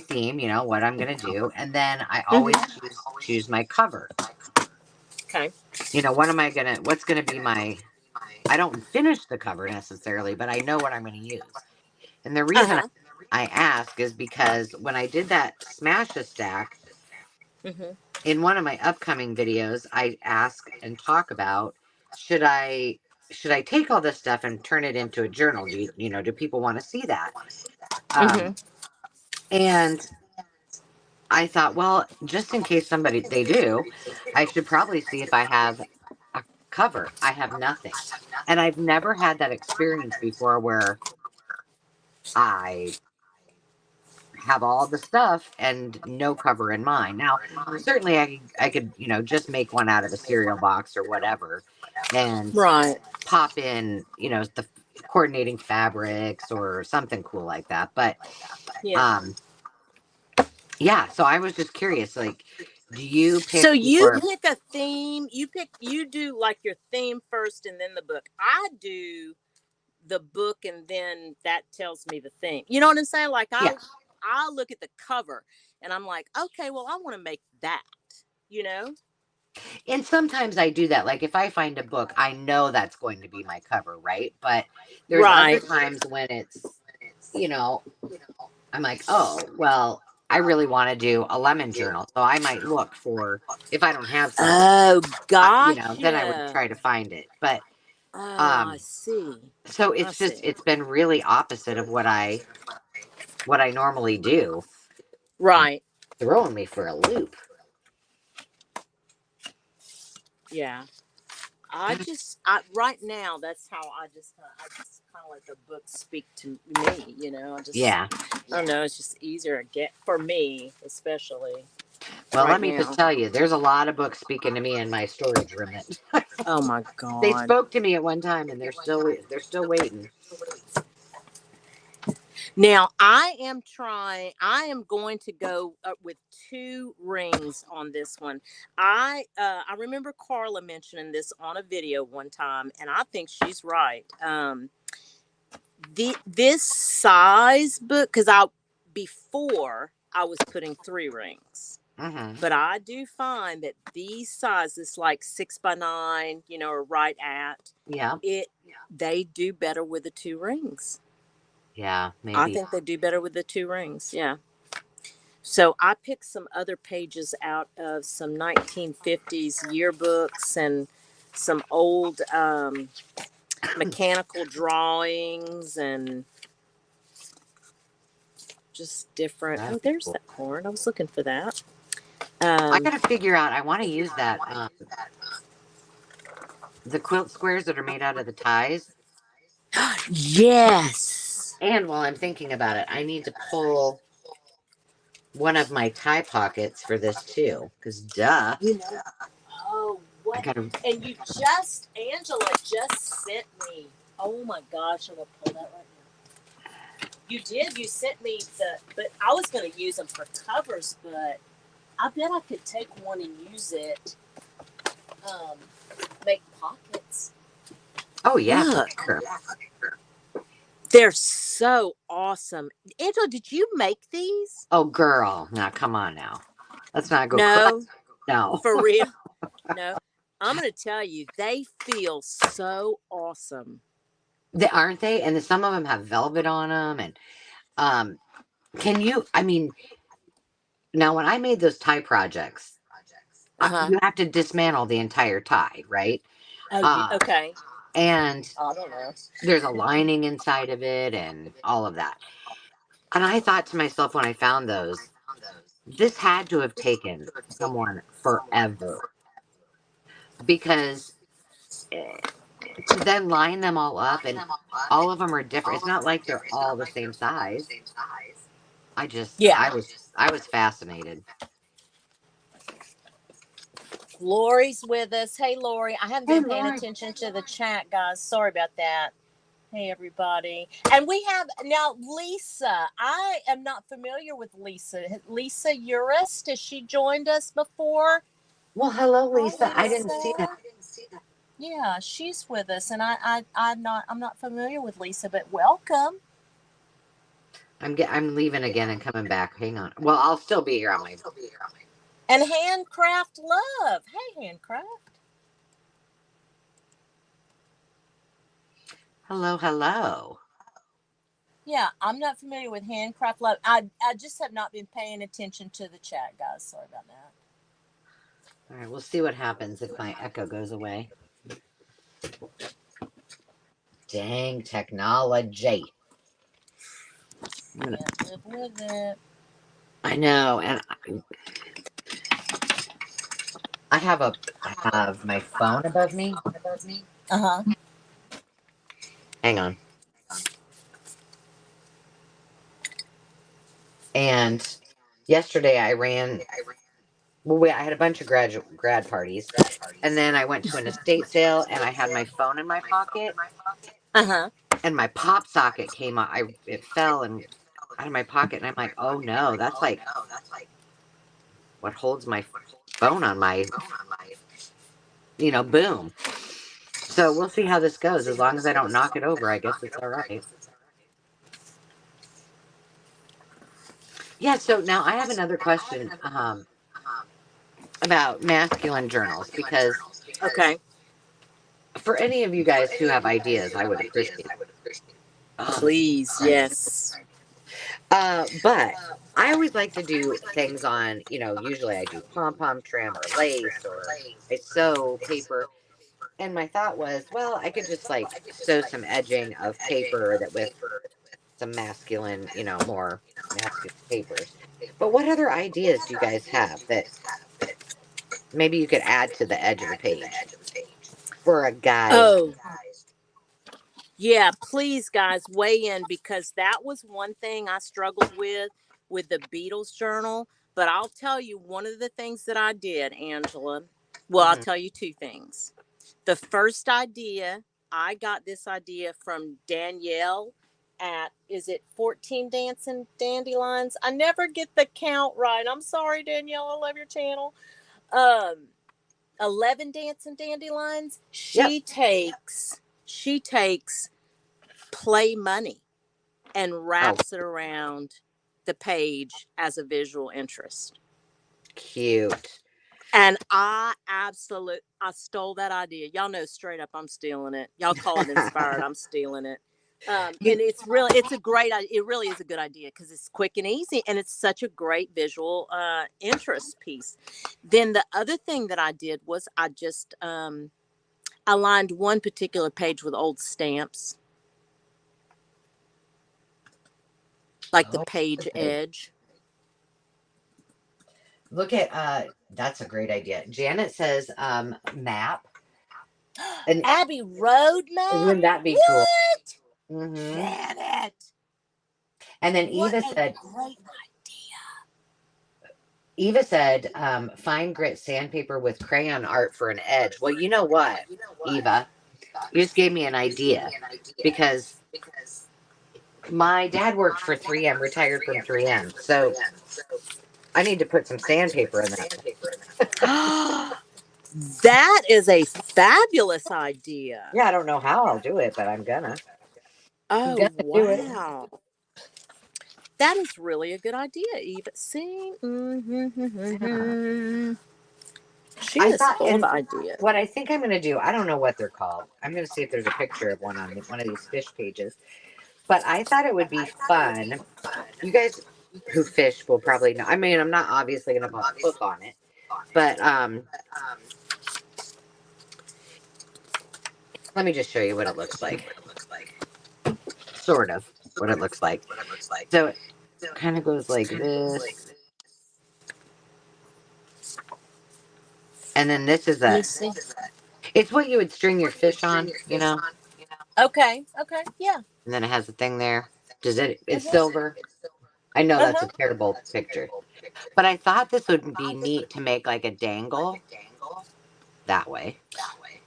theme, you know, what I'm gonna do, and then I always choose my cover. Okay. You know, what's gonna be my, I don't finish the cover necessarily, but I know what I'm gonna use. And the reason I ask is because when I did that Smash a Stack, in one of my upcoming videos, I ask and talk about, should I take all this stuff and turn it into a journal? Do people want to see that? And I thought, well, just in case they do, I should probably see if I have a cover. I have nothing. And I've never had that experience before where I have all the stuff and no cover in mine. Now, certainly I could, just make one out of a cereal box or whatever and pop in, the coordinating fabrics or something cool like that. But yeah, so I was just curious, like, do you pick? So you pick a theme, you do like your theme first and then the book. I do the book and then that tells me the theme. You know what I'm saying? Like I look at the cover and I'm like, okay, well, I want to make that, And sometimes I do that. Like if I find a book, I know that's going to be my cover, right? But there's other times when it's, I'm like, oh, well, I really want to do a lemon journal. So I might look for, if I don't have something, then I would try to find it. But I see. So it's been really opposite of what I normally do. Right. throwing me for a loop. Yeah. Right now, that's how I just kind of let the book speak to me. Yeah. I don't know. It's just easier to get for me, especially Well, right let me just now. tell you, there's a lot of books speaking to me in my storage room that Oh my they God. spoke to me at one time, and they're still waiting. Now I am going to go with 2 rings on this one. I remember Carla mentioning this on a video one time, and I think she's right. This size book, because before I was putting 3 rings. Mm-hmm. But I do find that these sizes, like 6x9, are right at Yeah. it. They do better with the 2 rings. Yeah, I maybe. think they do better with the 2 rings. Yeah. So I picked some other pages out of some 1950s yearbooks and some old mechanical drawings and just different. That'd Oh, be there's cool. that horn. I was looking for that. I gotta figure out. I want to use that the quilt squares that are made out of the ties. Yes. And while I'm thinking about it, I need to pull one of my tie pockets for this too, because duh, You know. Oh, I what? gotta. And Angela just sent me. Oh my gosh, I'm gonna pull that right now. You did. You sent me but I was gonna use them for covers, but I bet I could take one and use it. Um, make pockets. Oh yeah, for Look, sure. they're so awesome. Angela, did you make these? Oh girl, now come on now. Let's not go cry. No, No, for real. No, I'm gonna tell you, they feel so awesome. they aren't they? And some of them have velvet on them. And um, can you? I mean, now when I made those tie projects, Uh huh. you have to dismantle the entire tie, right? Oh, Um, okay. and I don't know. there's a lining inside of it and all of that. And I thought to myself when I found those, this had to have taken someone forever because to then line them all up and all of them are different. It's not like they're all the same size. Yeah. I was fascinated. Lori's with us. Hey, Lori. I haven't Hey, been paying Lori. attention to the chat, guys. Sorry about that. Hey, everybody. And we have now Lisa. I am not familiar with Lisa. Lisa Urist, has she joined us before? Well, hello, Hi, Lisa. I didn't see that. Lisa. Yeah, she's with us, and I'm not familiar with Lisa, but welcome. I'm leaving again and coming back. Hang on. Well, I'll still be here on my. And Handcraft Love. Hey, Handcraft. Hello, hello. Yeah, I'm not familiar with Handcraft Love. I just have not been paying attention to the chat, guys. Sorry about that. All right, we'll see what happens if my echo goes away. Dang technology. Can't live with it. I know, and I have my phone above me. Uh-huh. Hang on. And yesterday I ran. Well, wait, I had a bunch of grad parties, and then I went to an estate sale, and I had my phone in my pocket, Uh-huh. and my pop socket came out. It fell and out of my pocket, and I'm like, oh no, that's like what holds my phone on my, boom. So we'll see how this goes. As long as I don't knock it over, I guess it's all right. Yeah. So now I have another question about masculine journals because Okay. for any of you guys who have ideas, I would appreciate. Oh, this is Please, crazy. yes. But I always like to do things on, usually I do pom pom trim or lace or I sew paper. And my thought was, well, I could just like sew some edging of paper that with some masculine, more masculine papers. But what other ideas do you guys have that maybe you could add to the edge of the page for a guy's? Oh, yeah, please, guys, weigh in, because that was one thing I struggled with the Beatles journal. But I'll tell you, one of the things that I did, Angela, well, I'll Mhm. tell you two things. The first idea, I got this idea from Danielle at, is it 14 Dancing Dandelions? I never get the count right. I'm sorry, Danielle. I love your channel. Um, 11 Dancing Dandelions. Yep. She takes play money and Oh, wraps it around the page as a visual interest. cute. And I stole that idea. Y'all know straight up I'm stealing it. Y'all call it inspired. I'm stealing it. You, And it really is a good idea because it's quick and easy, and it's such a great visual interest piece. Then the other thing that I did was I just aligned one particular page with old stamps, like the oh, page okay. edge. Look at that's a great idea. Janet says map. And Abbey Road map? wouldn't that be cool? What? Hmm. Janet, And then what a great Eva said, fine grit sandpaper with crayon art for an edge. Well, you know what, Eva? You just gave me an idea because my dad worked for 3M, retired from 3M. So I need to put some sandpaper in that. idea. That is a fabulous idea. Yeah, I don't know how I'll do it, but I'm gonna. I'm Oh, gonna do it. wow. That is really a good idea, Eva. See? Yeah. She I is thought, full of and ideas. what I think I'm gonna do, I don't know what they're called. I'm gonna see if there's a picture of one on one of these fish pages. But I thought it would be fun. You guys who fish will probably know. I mean, I'm not obviously gonna put hook on it, but let me just show you what it looks like. Sort of what it looks like. So it kind of goes like this, and then this is Let me a. see. It's what you would string your fish on. Okay. Okay. Yeah. And then it has a thing there. Does it? It's Uh-huh. silver. I know that's Uh-huh. a terrible picture, but I thought this would be neat to make like a dangle that way,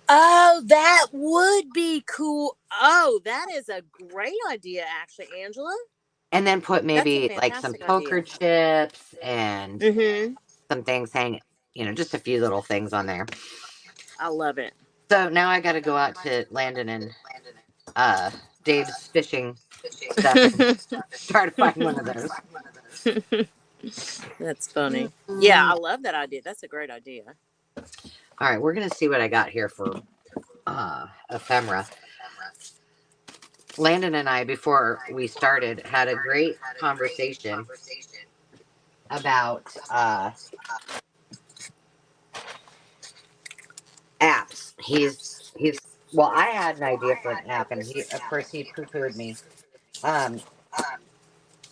Oh, that would be cool. Oh, that is a great idea, actually, Angela. and then put That's a maybe like some fantastic poker idea. chips and Mm-hmm. some things hanging, just a few little things on there. I love it. So now I got to go out to Landon and uh, Dave's fishing stuff and try to find one of those. That's funny. Yeah, Mm. I love that idea. That's a great idea. All right, we're gonna see what I got here for ephemera. Landon and I, before we started, had a great conversation about apps. He's well, I had an idea for an app, and he, of course, he poo pooed me. Um,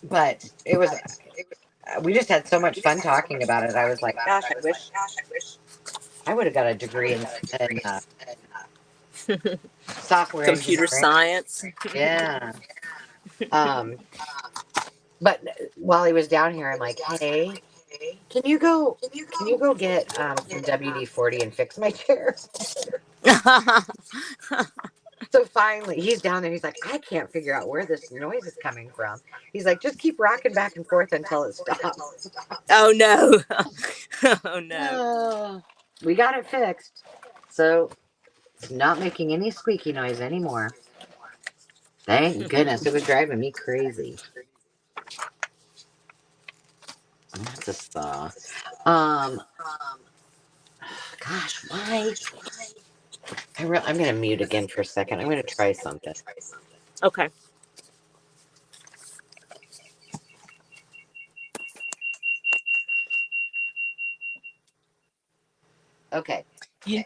but it was we just had so much fun talking about it. I was like, gosh, I wish I would have got a degree in software Computer engineering. science. Yeah. Um, but while he was down here, I'm like, hey, can you go get some WD-40 and fix my chair? So finally, he's down there. He's like, I can't figure out where this noise is coming from. He's like, just keep rocking back and forth until it stops. Oh no. Oh no. We got it fixed. So it's not making any squeaky noise anymore. Thank goodness. It was driving me crazy. That's a saw. Um, gosh, why? I'm going to mute again for a second. I'm going to try something. Okay. Okay. Yeah.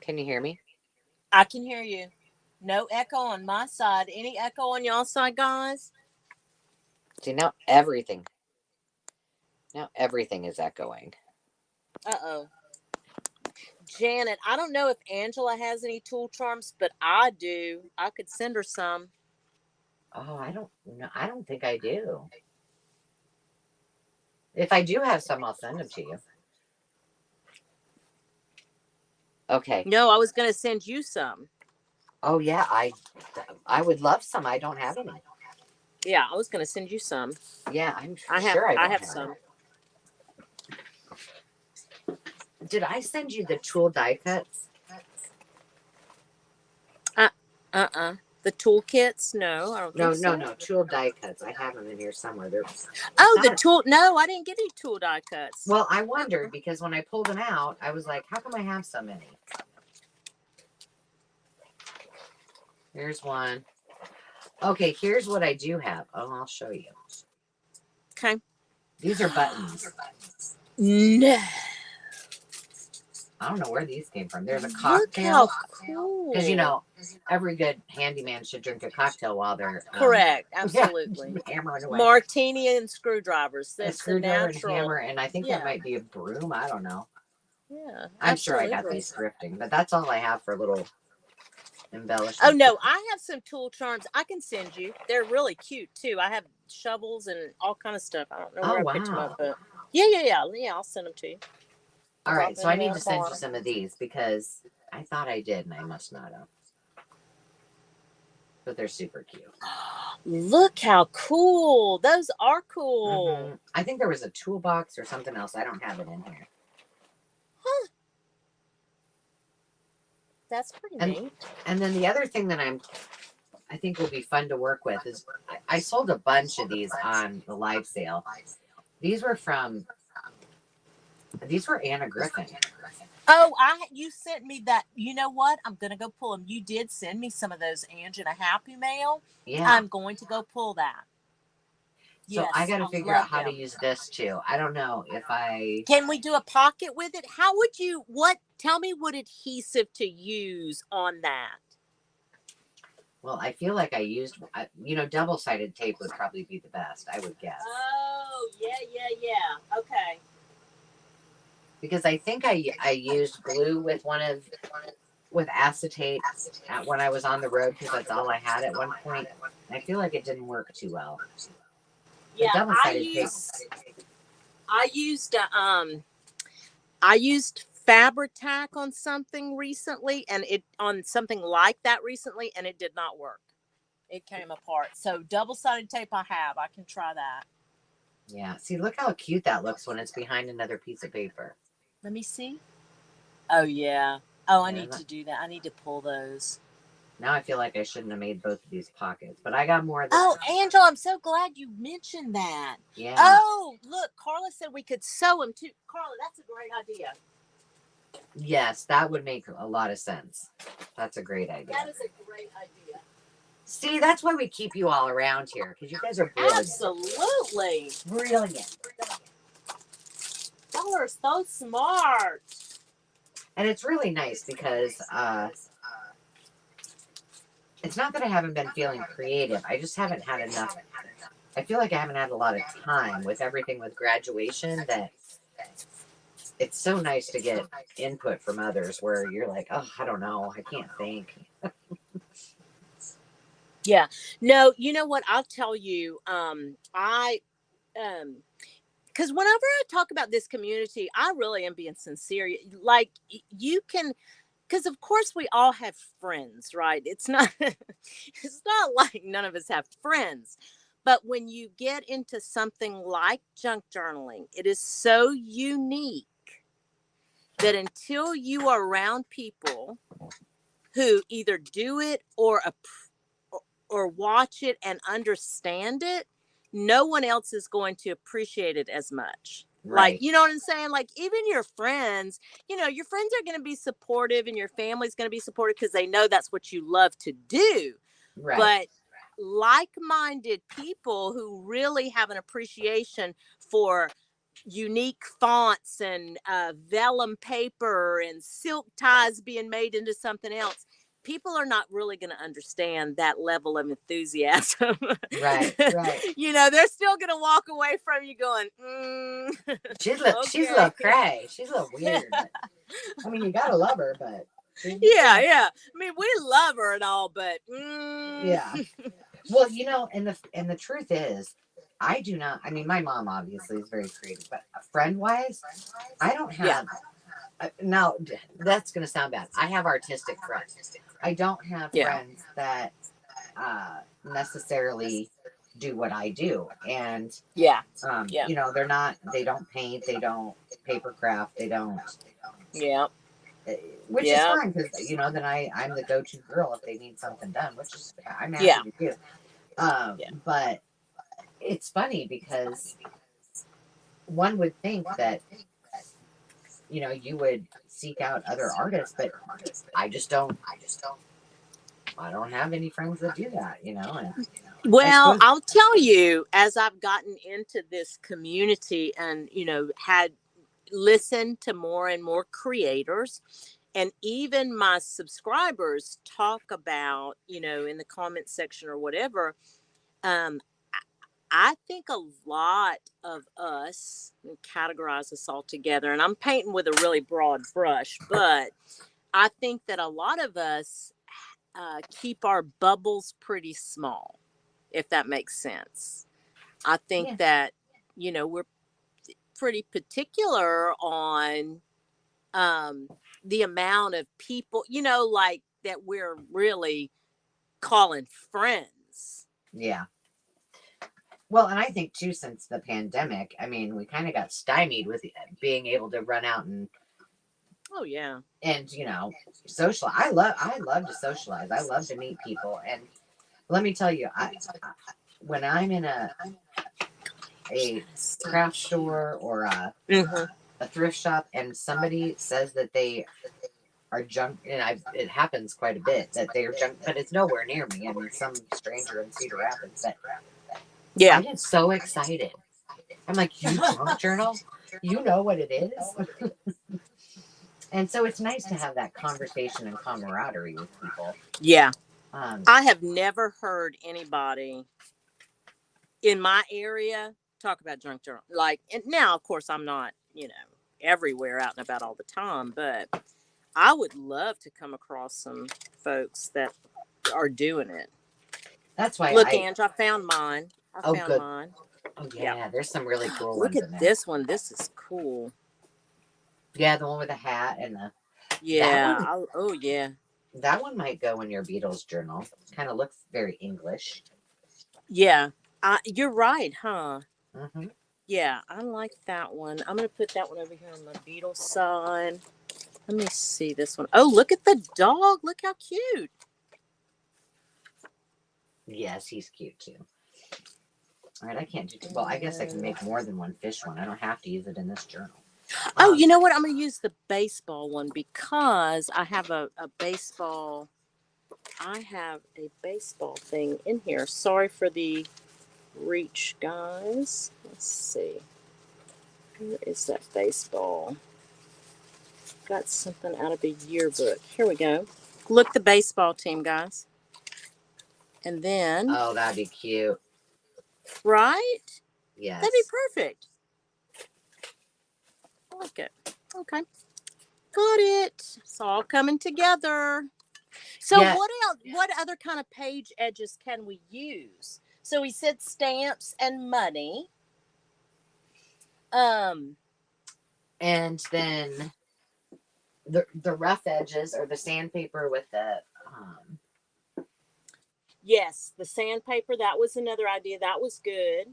Can you hear me? I can hear you. No echo on my side. Any echo on y'all side, guys? See, now everything is echoing. Uh-oh. Janet, I don't know if Angela has any tool charms, but I do. I could send her some. Oh, I don't know. I don't think I do. If I do have some, I'll send them to you. Okay. No, I was going to send you some. Oh yeah, I would love some. I don't have any. Yeah, I was going to send you some. Yeah, I'm I sure I don't have have some. Did I send you the tool die cuts? The toolkits? No, I don't think so. No. Tool die cuts. I have them in here somewhere. No, I didn't get any tool die cuts. Well, I wondered because when I pulled them out, I was like, how come I have so many? Here's one. Okay, here's what I do have. Oh, I'll show you. Okay. These are buttons. No. I don't know where these came from. There's a cocktail. Look how cool. Because, every good handyman should drink a cocktail while they're... Correct. Absolutely. Hammering away. Martini and screwdrivers. That's a screwdriver natural. and hammer, and I think that might be a broom. I don't know. Yeah, I'm sure I got these thrifting, but that's all I have for little embellishments. Oh, no, I have some tool charms I can send you. They're really cute, too. I have shovels and all kind of stuff. I don't know where I picked them up, but... Yeah, I'll send them to you. All right, so I need to send you some of these because I thought I did, and I must not have. But they're super cute. Look how cool. Those are cool. Mm-hmm. I think there was a toolbox or something else. I don't have it in here. Huh. That's pretty neat. And then the other thing that I think will be fun to work with is I sold a bunch of these on the live sale. These were Anna Griffin. Oh, you sent me that. You know what? I'm going to go pull them. You did send me some of those Ange in a Happy Mail. Yeah. I'm going to go pull that. So yes, I got to figure out how to use this too. I don't know if I... Can we do a pocket with it? How would you... Tell me what adhesive to use on that. Well, I feel like I used... double-sided tape would probably be the best, I would guess. Oh, yeah. Okay. Because I think I used glue with acetate when I was on the road because that's all I had at one point. I feel like it didn't work too well. Yeah, I used Fabri-Tac on something recently, and it did not work. It came apart. So double-sided tape I can try that. Yeah. See, look how cute that looks when it's behind another piece of paper. Let me see. Oh, yeah. Oh, I need to do that. I need to pull those. Now I feel like I shouldn't have made both of these pockets, but I got more. Oh, Angela, I'm so glad you mentioned that. Yeah. Oh, look, Carla said we could sew them too. Carla, that's a great idea. Yes, that would make a lot of sense. That's a great idea. That is a great idea. See, that's why we keep you all around here, because you guys are brilliant. Absolutely. Brilliant. Y'all are so smart. And it's really nice because it's not that I haven't been feeling creative. I just haven't had enough. I feel like I haven't had a lot of time with everything with graduation that it's so nice to get input from others where you're like, oh, I don't know. I can't think. Yeah. No, you know what? I'll tell you, because whenever I talk about this community, I really am being sincere. Like you can, because of course we all have friends, right? It's not like none of us have friends. But when you get into something like junk journaling, it is so unique that until you are around people who either do it or watch it and understand it, no one else is going to appreciate it as much. Right. Like, you know what I'm saying? Like, even your friends, your friends are going to be supportive and your family's going to be supportive because they know that's what you love to do. Right. But like-minded people who really have an appreciation for unique fonts and vellum paper and silk ties being made into something else, people are not really going to understand that level of enthusiasm. Right. They're still going to walk away from you going, she's a little cray. She's a little weird. But, I mean, you gotta love her, but yeah. I mean, we love her and all, but yeah. Well, and the truth is, I do not. I mean, my mom obviously is very creative, but friend wise, I don't have. Now, that's going to sound bad. I have artistic friends. I don't have friends that necessarily do what I do. And, they're not, they don't paint, they don't paper craft, they don't. Yeah. Which is fine because, then I'm the go-to girl if they need something done, which is, I'm happy to do. But it's funny because one would think that, you would seek out other artists, but I don't have any friends that do that, And well, I'll tell you, as I've gotten into this community and, had listened to more and more creators, and even my subscribers talk about, in the comment section or whatever, I think a lot of us categorize us all together, and I'm painting with a really broad brush, but I think that a lot of us keep our bubbles pretty small, if that makes sense. I think that, we're pretty particular on the amount of people, like that we're really calling friends. Yeah. Well, and I think too, since the pandemic, I mean, we kind of got stymied with being able to run out and socialize. I love to socialize. I love to meet people, and let me tell you, when I'm in a craft store or a thrift shop, and somebody says that they are junk, and it happens quite a bit that they are junk, but it's nowhere near me. I mean, some stranger in Cedar Rapids that. Yeah. I get so excited. I'm like, you junk journal? You know what it is? And so it's nice to have that conversation and camaraderie with people. Yeah. I have never heard anybody in my area talk about junk journal. Like, and now, of course, I'm not, everywhere out and about all the time, but I would love to come across some folks that are doing it. That's why Look, Ange, I found mine. I found mine. Oh, yeah. There's some really cool ones. Look at this one. This is cool. Yeah, the one with the hat and the. Yeah. Yeah. That one might go in your Beatles journal. Kind of looks very English. Yeah. You're right, huh? Mm-hmm. Yeah, I like that one. I'm going to put that one over here on the Beatles side. Let me see this one. Oh, look at the dog. Look how cute. Yes, he's cute too. All right, I can't do. Well, I guess I can make more than one fish one. I don't have to use it in this journal. Oh, you know what? I'm going to use the baseball one because I have a baseball. I have a baseball thing in here. Sorry for the reach, guys. Let's see. Where is that baseball? Got something out of a yearbook. Here we go. Look, the baseball team, guys. And then. Oh, that'd be cute. Right? Yes. That'd be perfect. I like it. Okay. Got it. It's all coming together. So what else? What other kind of page edges can we use? So we said stamps and money. And then the rough edges or the sandpaper with the Yes, the sandpaper, that was another idea. That was good.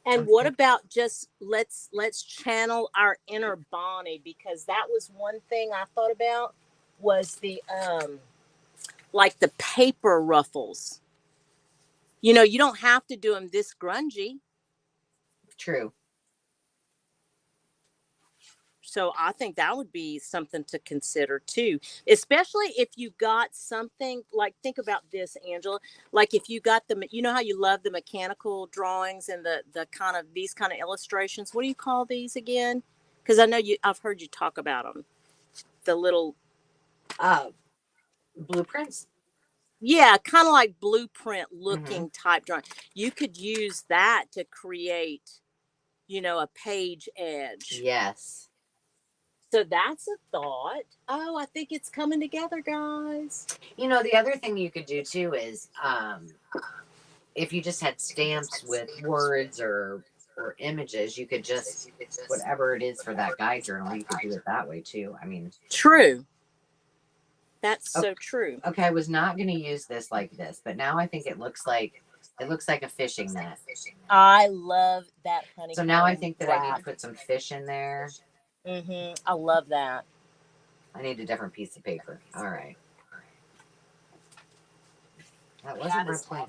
And what about just let's channel our inner Bonnie, because that was one thing I thought about was the like the paper ruffles. You don't have to do them this grungy. True. So I think that would be something to consider too, especially if you got something like, think about this, Angela, like if you got how you love the mechanical drawings and the kind of these kind of illustrations. What do you call these again? Because I know I've heard you talk about them. The little, blueprints. yeah, kind of like blueprint Mm-hmm. looking type drawing. You could use that to create, a page edge. Yes. So that's a thought. Oh, I think it's coming together, guys. The other thing you could do too is, if you just had stamps with words or images, you could just, whatever it is for that guide journal, you could do it that way too. I mean, true. That's okay, so true. Okay, I was not going to use this like this, but now I think it looks like a fishing net. I love that honeycomb. So now I think that I need to put some fish in there. I love that. I need a different piece of paper. All right. That wasn't my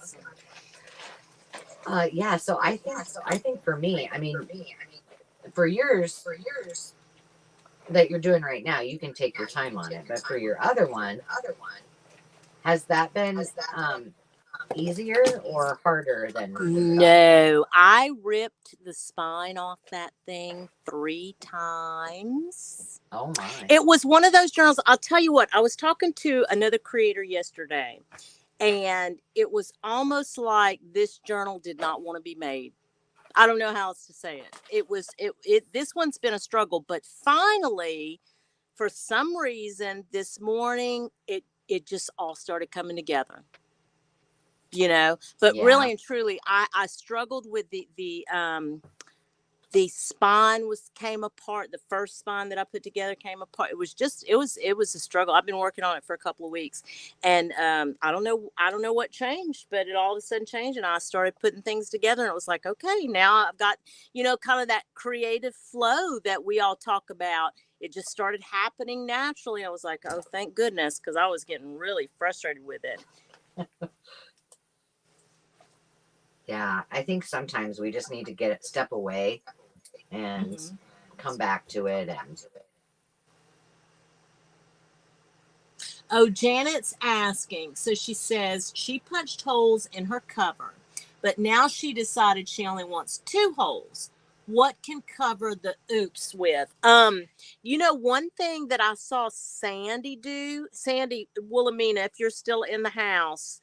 plan. Yeah. So I think for me, I mean, for yours that you're doing right now, you can take your time on it. But for your other one, has that been easier or harder than? No, I ripped the spine off that thing 3 times. Oh my. It was one of those journals. I'll tell you what, I was talking to another creator yesterday, and it was almost like this journal did not want to be made. I don't know how else to say it. This one's been a struggle, but finally, for some reason, this morning, it just all started coming together. But really and truly, I struggled with the spine came apart. The first spine that I put together came apart. It was a struggle. I've been working on it for a couple of weeks, and I don't know what changed, but it all of a sudden changed, and I started putting things together, and it was like, okay, now I've got kind of that creative flow that we all talk about. It just started happening naturally. I was like, oh, thank goodness, because I was getting really frustrated with it. Yeah, I think sometimes we just need to step away and come back to it. And oh, Janet's asking. So she says she punched holes in her cover, but now she decided she only wants 2 holes. What can cover the oops with? One thing that I saw Sandy do, Sandy Wilhelmina, if you're still in the house,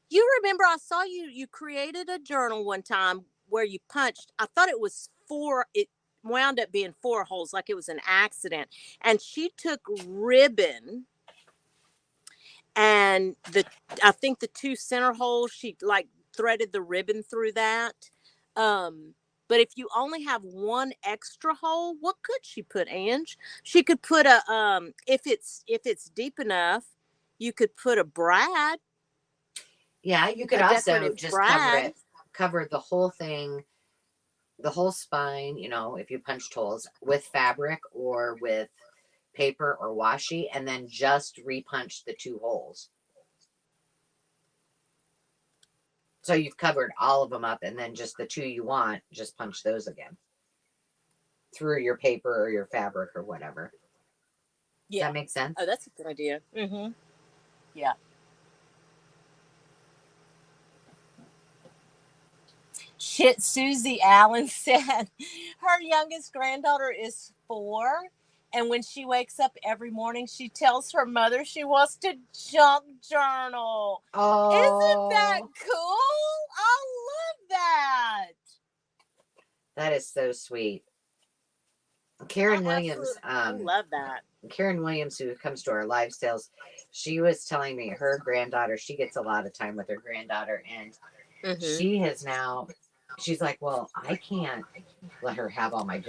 you remember I saw you created a journal one time where you punched, I thought it was 4, it wound up being 4 holes, like it was an accident. And she took ribbon, and I think the 2 center holes, she like threaded the ribbon through that. But if you only have 1 extra hole, what could she put, Ange? She could put a if it's deep enough, you could put a brad. Yeah, you could also just cover the whole thing, the whole spine, if you punched holes with fabric or with paper or washi, and then just repunch the 2 holes. So you've covered all of them up, and then just the 2 you want, just punch those again through your paper or your fabric or whatever. Yeah. Does that make sense? Oh, that's a good idea. Yeah. Shit, Susie Allen said her youngest granddaughter is 4, and when she wakes up every morning, she tells her mother she wants to junk journal. Oh, isn't that cool? I love that. That is so sweet. Karen Williams, I love that. Karen Williams, who comes to our live sales, she was telling me her granddaughter, she gets a lot of time with her granddaughter, and she has now, she's like, well, I can't let her have all my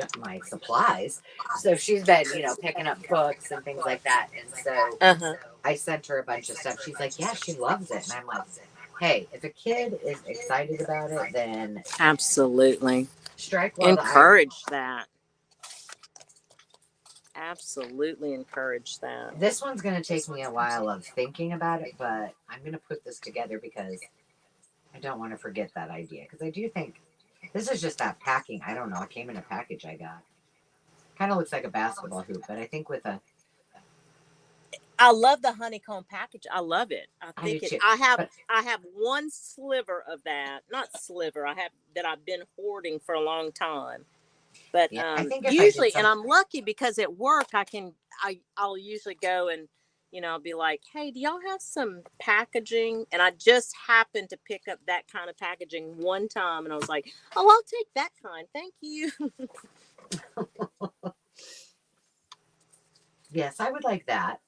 supplies. So she's been, picking up books and things like that. And so I sent her a bunch of stuff. She's like, yeah, she loves it. And I'm like, hey, if a kid is excited about it, then absolutely strike while encourage that. Absolutely encourage that. This one's going to take me a while of thinking about it, but I'm going to put this together because I don't want to forget that idea. Because I do think this is just that packing. I don't know. It came in a package I got. Kind of looks like a basketball hoop, but I think with a... I love the honeycomb package. I love it. I think I have 1 sliver of that. Not sliver. I've been hoarding for a long time. But Yeah, I think if I did usually, and some, I'm lucky because at work I'll usually go and I'll be like, hey, do y'all have some packaging? And I just happened to pick up that kind of packaging one time, and I was like, oh, I'll take that kind, thank you. yes, I would like that.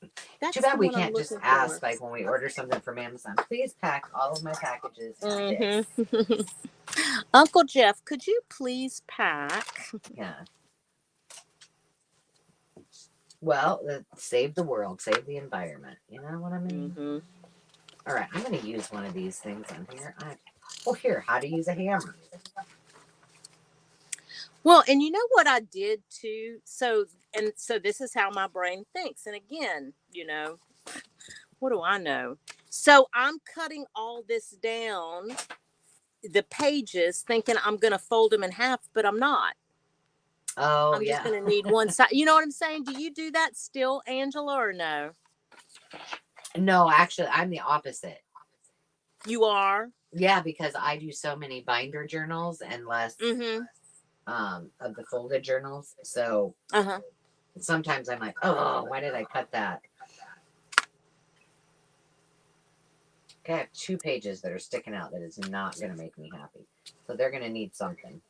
Too That's bad the we one I'm can't just looking ask, for. like when we order something from Amazon, please pack all of my packages in this. Mm-hmm. Uncle Jeff, could you please pack? Yeah. Well, save the world, save the environment. You know what I mean? Mm-hmm. All right, I'm going to use one of these things on here. Oh, here, how to use a hammer. Well, and you know what I did too? So this is how my brain thinks. And again, what do I know? So I'm cutting all this down, the pages, thinking I'm going to fold them in half, but I'm not. Oh, I'm just yeah. going to need one side. You know what I'm saying? Do you do that still, Angela, or no? No, actually, I'm the opposite. You are? Yeah, because I do so many binder journals and less Mm-hmm. of the folded journals. So Uh-huh. sometimes I'm like, oh, why did I cut that? Okay, I have 2 pages that are sticking out that is not going to make me happy. So they're going to need something.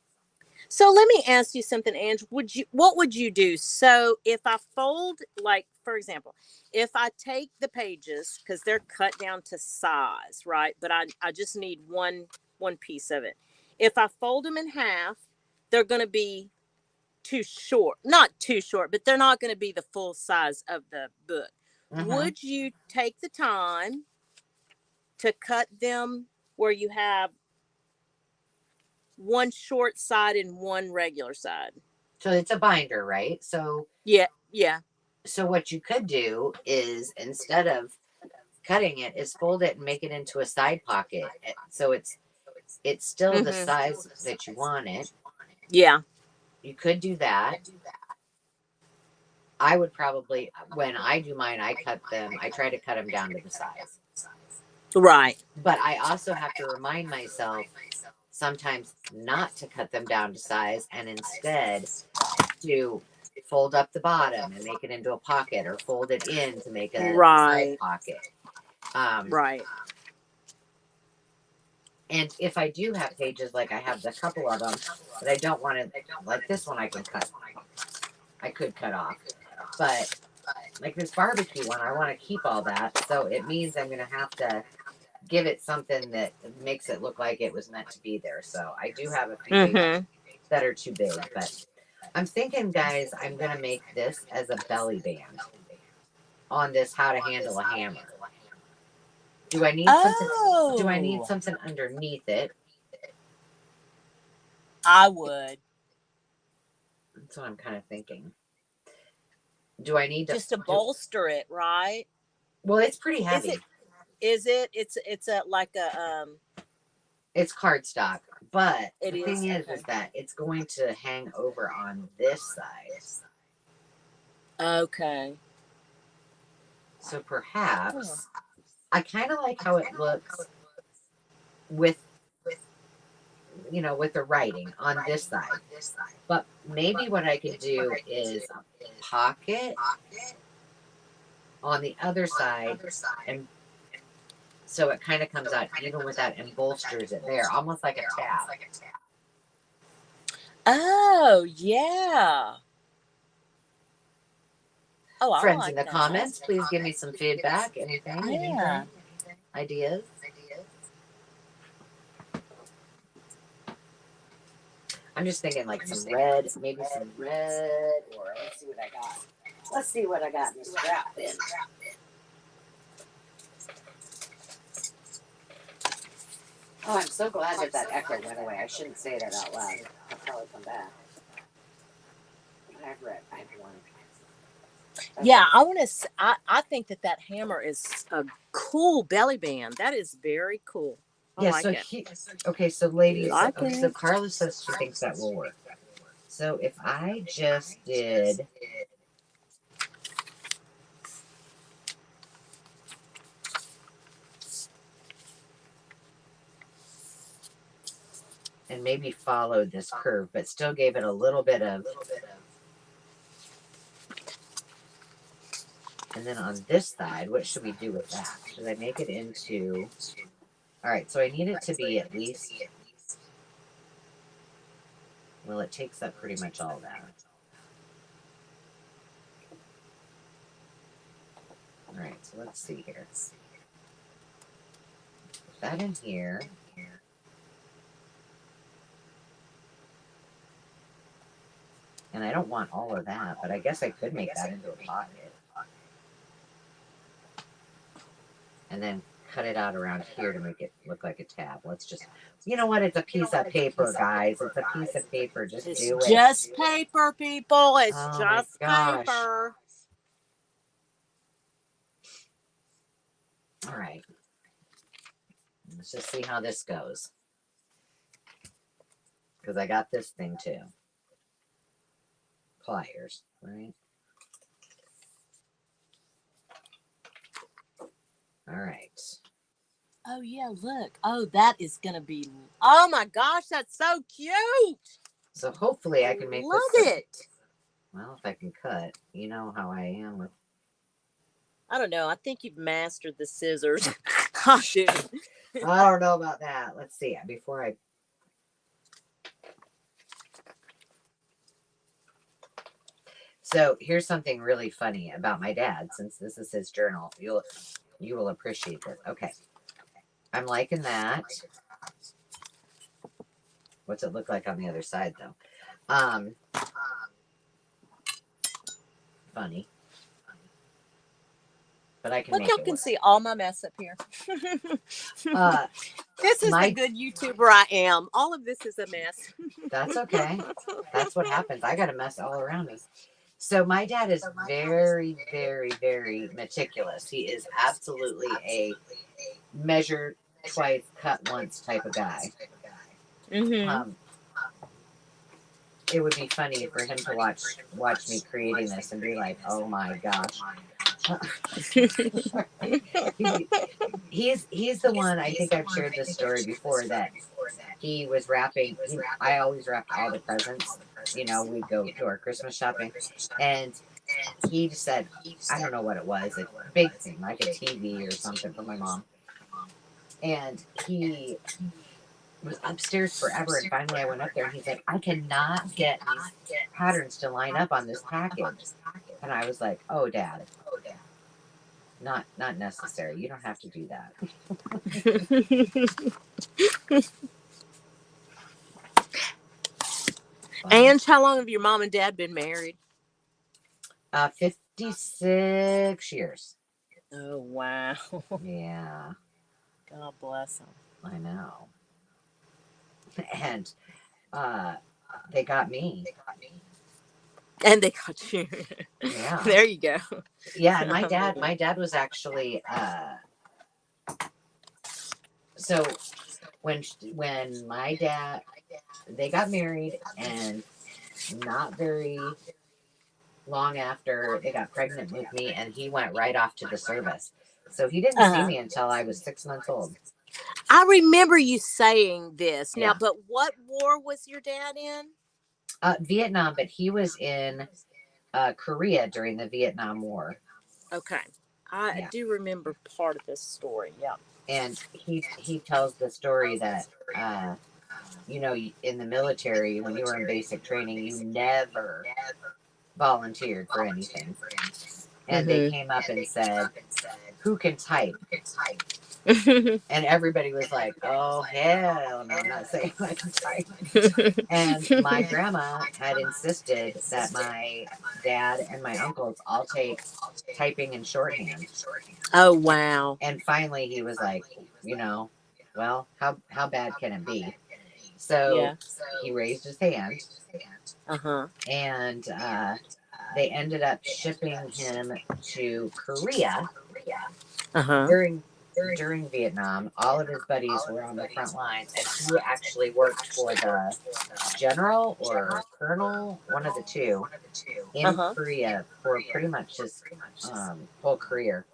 So let me ask you something, Ange. What would you do? So if I fold, like, for example, if I take the pages, because they're cut down to size, right? But I just need one piece of it. If I fold them in half, they're going to be too short. Not too short, but they're not going to be the full size of the book. Mm-hmm. Would you take the time to cut them where you have one short side and one regular side? So it's a binder, right? So Yeah, yeah. what you could do is instead of cutting it, is fold it and make it into a side pocket. So it's still the Mm-hmm. size that you want it. Yeah. You could do that. I would probably, when I do mine, I try to cut them down to the size. Right. But I also have to remind myself sometimes not to cut them down to size and instead to fold up the bottom and make it into a pocket or fold it in to make a side Right. pocket. Um, Right. and if I do have pages, like I have a couple of them that I don't want to, like this one I could cut off. But like this barbecue one, I want to keep all that. So it means I'm going to have to give it something that makes it look like it was meant to be there. So I do have a few pages Mm-hmm. that are too big, but I'm thinking, guys, I'm going to make this as a belly band on this how to handle a hammer. Do I need something? Do I need Oh, something underneath it? I would. That's what I'm kind of thinking. Do I need to Just to do? bolster it, right? Well, it's pretty Is heavy. it? Is it? It's a like a It's cardstock, but It the is thing is okay. that it's going to hang over on this side. Okay. So perhaps I kind of like how it looks with with the writing on this side. But maybe what I could do is a pocket on the other side, and so it kind of comes out even with that and bolsters it there, almost like a tab. Oh yeah. Oh, I Friends in like the that. comments, please give me some feedback. Yeah. Anything, ideas. I'm just thinking like some red, maybe some red, or let's see what I got. Let's see what I got in the scrap bin. Oh, I'm so glad that echo went away. I shouldn't say that out loud. I'll probably come back. I've one. Okay. Yeah, I want to. I think that hammer is a cool belly band. That is very cool. I Yeah, like it. okay, so ladies, Like so it. Carla says she thinks that will work. So if I just did, and maybe followed this curve, but still gave it a little bit of. And then on this side, what should we do with that? Should I make it into, all right, so I need it to be at least, well, it takes up pretty much all that. All right, so let's see here. Put that in here. And I don't want all of that, but I guess I could make that into a pocket. And then cut it out around here to make it look like a tab. Let's just, you know what? It's a piece of paper, guys. It's a piece of paper. Just do it. It's just paper, people. It's Oh just my gosh. paper. All right. Let's just see how this goes. Because I got this thing too. Pliers, right? All right. Oh, yeah, look. Oh, that is going to be, oh my gosh, that's so cute. So hopefully I can make Love this. it. Well, if I can cut, you know how I am with. I don't know. I think you've mastered the scissors. Gosh, dude. I don't know about that. Let's see. Before I. So here's something really funny about my dad, since this is his journal. You will appreciate this. Okay. I'm liking that. What's it look like on the other side, though? Funny. But I can Look, make y'all it can work. see all my mess up here. This is my- the good YouTuber I am. All of this is a mess. That's okay. That's what happens. I got a mess all around me. So my dad is very, very, very meticulous. He is absolutely a measure twice, cut once type of guy. Mm-hmm. It would be funny for him to watch me creating this and be like, "Oh my gosh." He's the one. I think I've shared this story before that he was wrapping. I always wrapped all the presents. You know, we'd go to our Christmas shopping, and he just said, I don't know what it was, a big thing like a TV or something for my mom, and he was upstairs forever, and finally I went up there and he's like, I cannot get these patterns to line up on this package, and I was like, oh Dad, not necessary, you don't have to do that. And how long have your mom and dad been married? 56 years. Oh, wow. Yeah. God bless them. I know. And they got me. And they got you. Yeah. There you go. Yeah, and my dad was actually so when my dad, they got married, and not very long after they got pregnant with me, and he went right off to the service. So he didn't see me until I was 6 months old. I remember you saying this. Yeah. Now, but what war was your dad in? Vietnam, but he was in Korea during the Vietnam War. Okay. I do remember part of this story. Yeah. And he tells the story that you know, in the military, when you were in basic training, you never volunteered for anything. And they came up and said, who can type? And everybody was like, oh, hell no, I'm not saying I can type. And my grandma had insisted that my dad and my uncles all take typing in shorthand. Oh, wow. And finally he was like, you know, well, how bad can it be? So he raised his hand. And they ended up shipping him to Korea during Vietnam. All of his buddies were on the front lines, and he actually worked for the general or colonel, one of the two, in Korea for pretty much his whole career.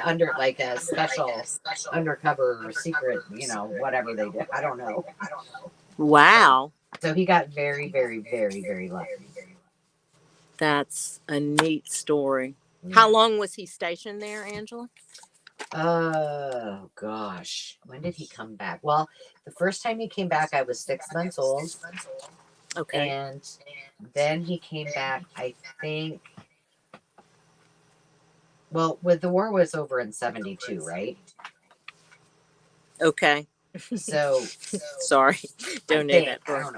Under like a special undercover or secret, you know, whatever they did. I don't know. Wow. So he got very, very, very, very lucky. That's a neat story. Yeah. How long was he stationed there, Angela? Oh gosh, when did he come back? Well, the first time he came back, I was 6 months old, Okay. and then he came back. I think. Well, with the war was over in 72, right? Okay. So Sorry. I Don't know think that part.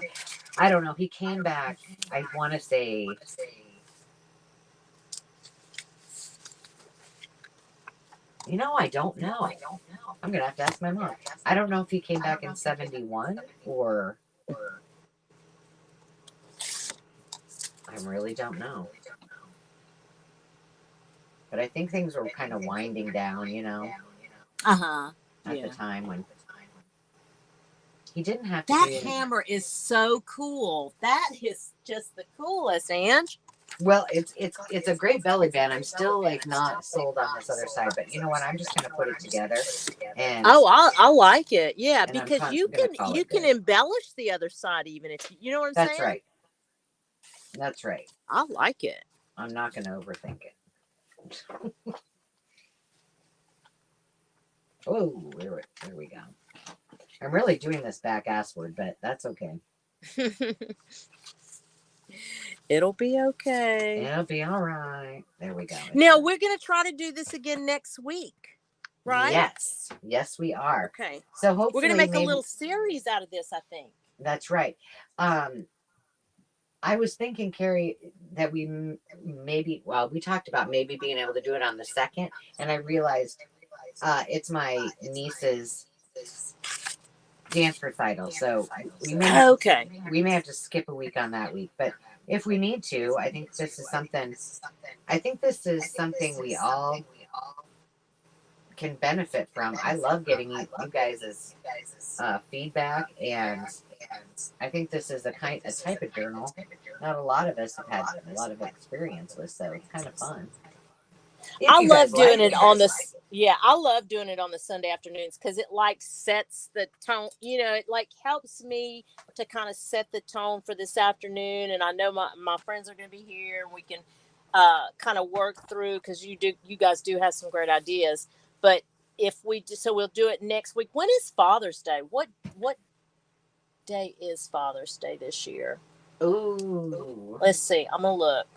I don't know. He came back. I want to say. I don't know. I'm gonna have to ask my mom. I don't know if he came back in 71 or. I really don't know. But I think things were kind of winding down, Uh-huh. at the Yeah. time when he didn't have to That do any. hammer is so cool. That is just the coolest, Ange. Well, it's a great belly band. I'm still like not sold on this other side, but you know what? I'm just gonna put it together, and Oh, I like it. Yeah, I'm because you gonna can call you it can good. embellish the other side even if you know what I'm That's saying. right. That's right. I like it. I'm not gonna overthink it. Oh, there we go. I'm really doing this back assward, but that's okay. It'll be okay. It'll be all right. There we go. Now we're gonna try to do this again next week, right? Yes, we are. Okay. So We're gonna hopefully, make a maybe little series out of this, I think. that's right. I was thinking, Carrie, that we we talked about maybe being able to do it on the second, and I realized it's my niece's dance recital, so Okay. we may have to skip a week on that week. But if we need to, I think this is something. I think this is something we all can benefit from. I love getting you guys' feedback, and I think this is a type of journal not a lot of us have had a lot of experience with, so it's kind of fun. If I you love guys doing like it it. on this. Yeah, I love doing it on the Sunday afternoons because it like sets the tone. It like helps me to kind of set the tone for this afternoon. And I know my friends are going to be here, and we can kind of work through because you guys do have some great ideas. But if we do, so we'll do it next week. When is Father's Day? What day is Father's Day this year? Ooh. Let's see. I'm gonna look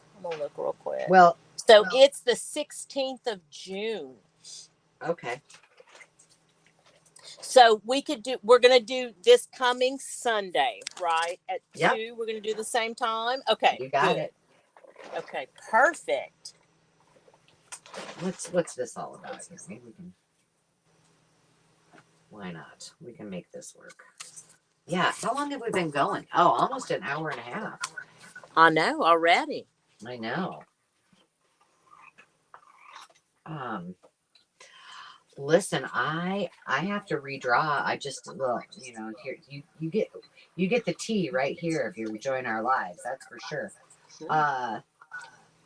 real quick. Well, So it's the 16th of June. okay. So we're going to do this coming Sunday, right? At Yep. 2, we're going to do the same time. Okay. You got it. Okay, perfect. What's this all about? Maybe we can. Why not? We can make this work. Yeah. How long have we been going? Oh, almost an hour and a half. I know already. I know. Listen, I have to redraw. I just here you get the tea right here if you join our lives. That's for sure.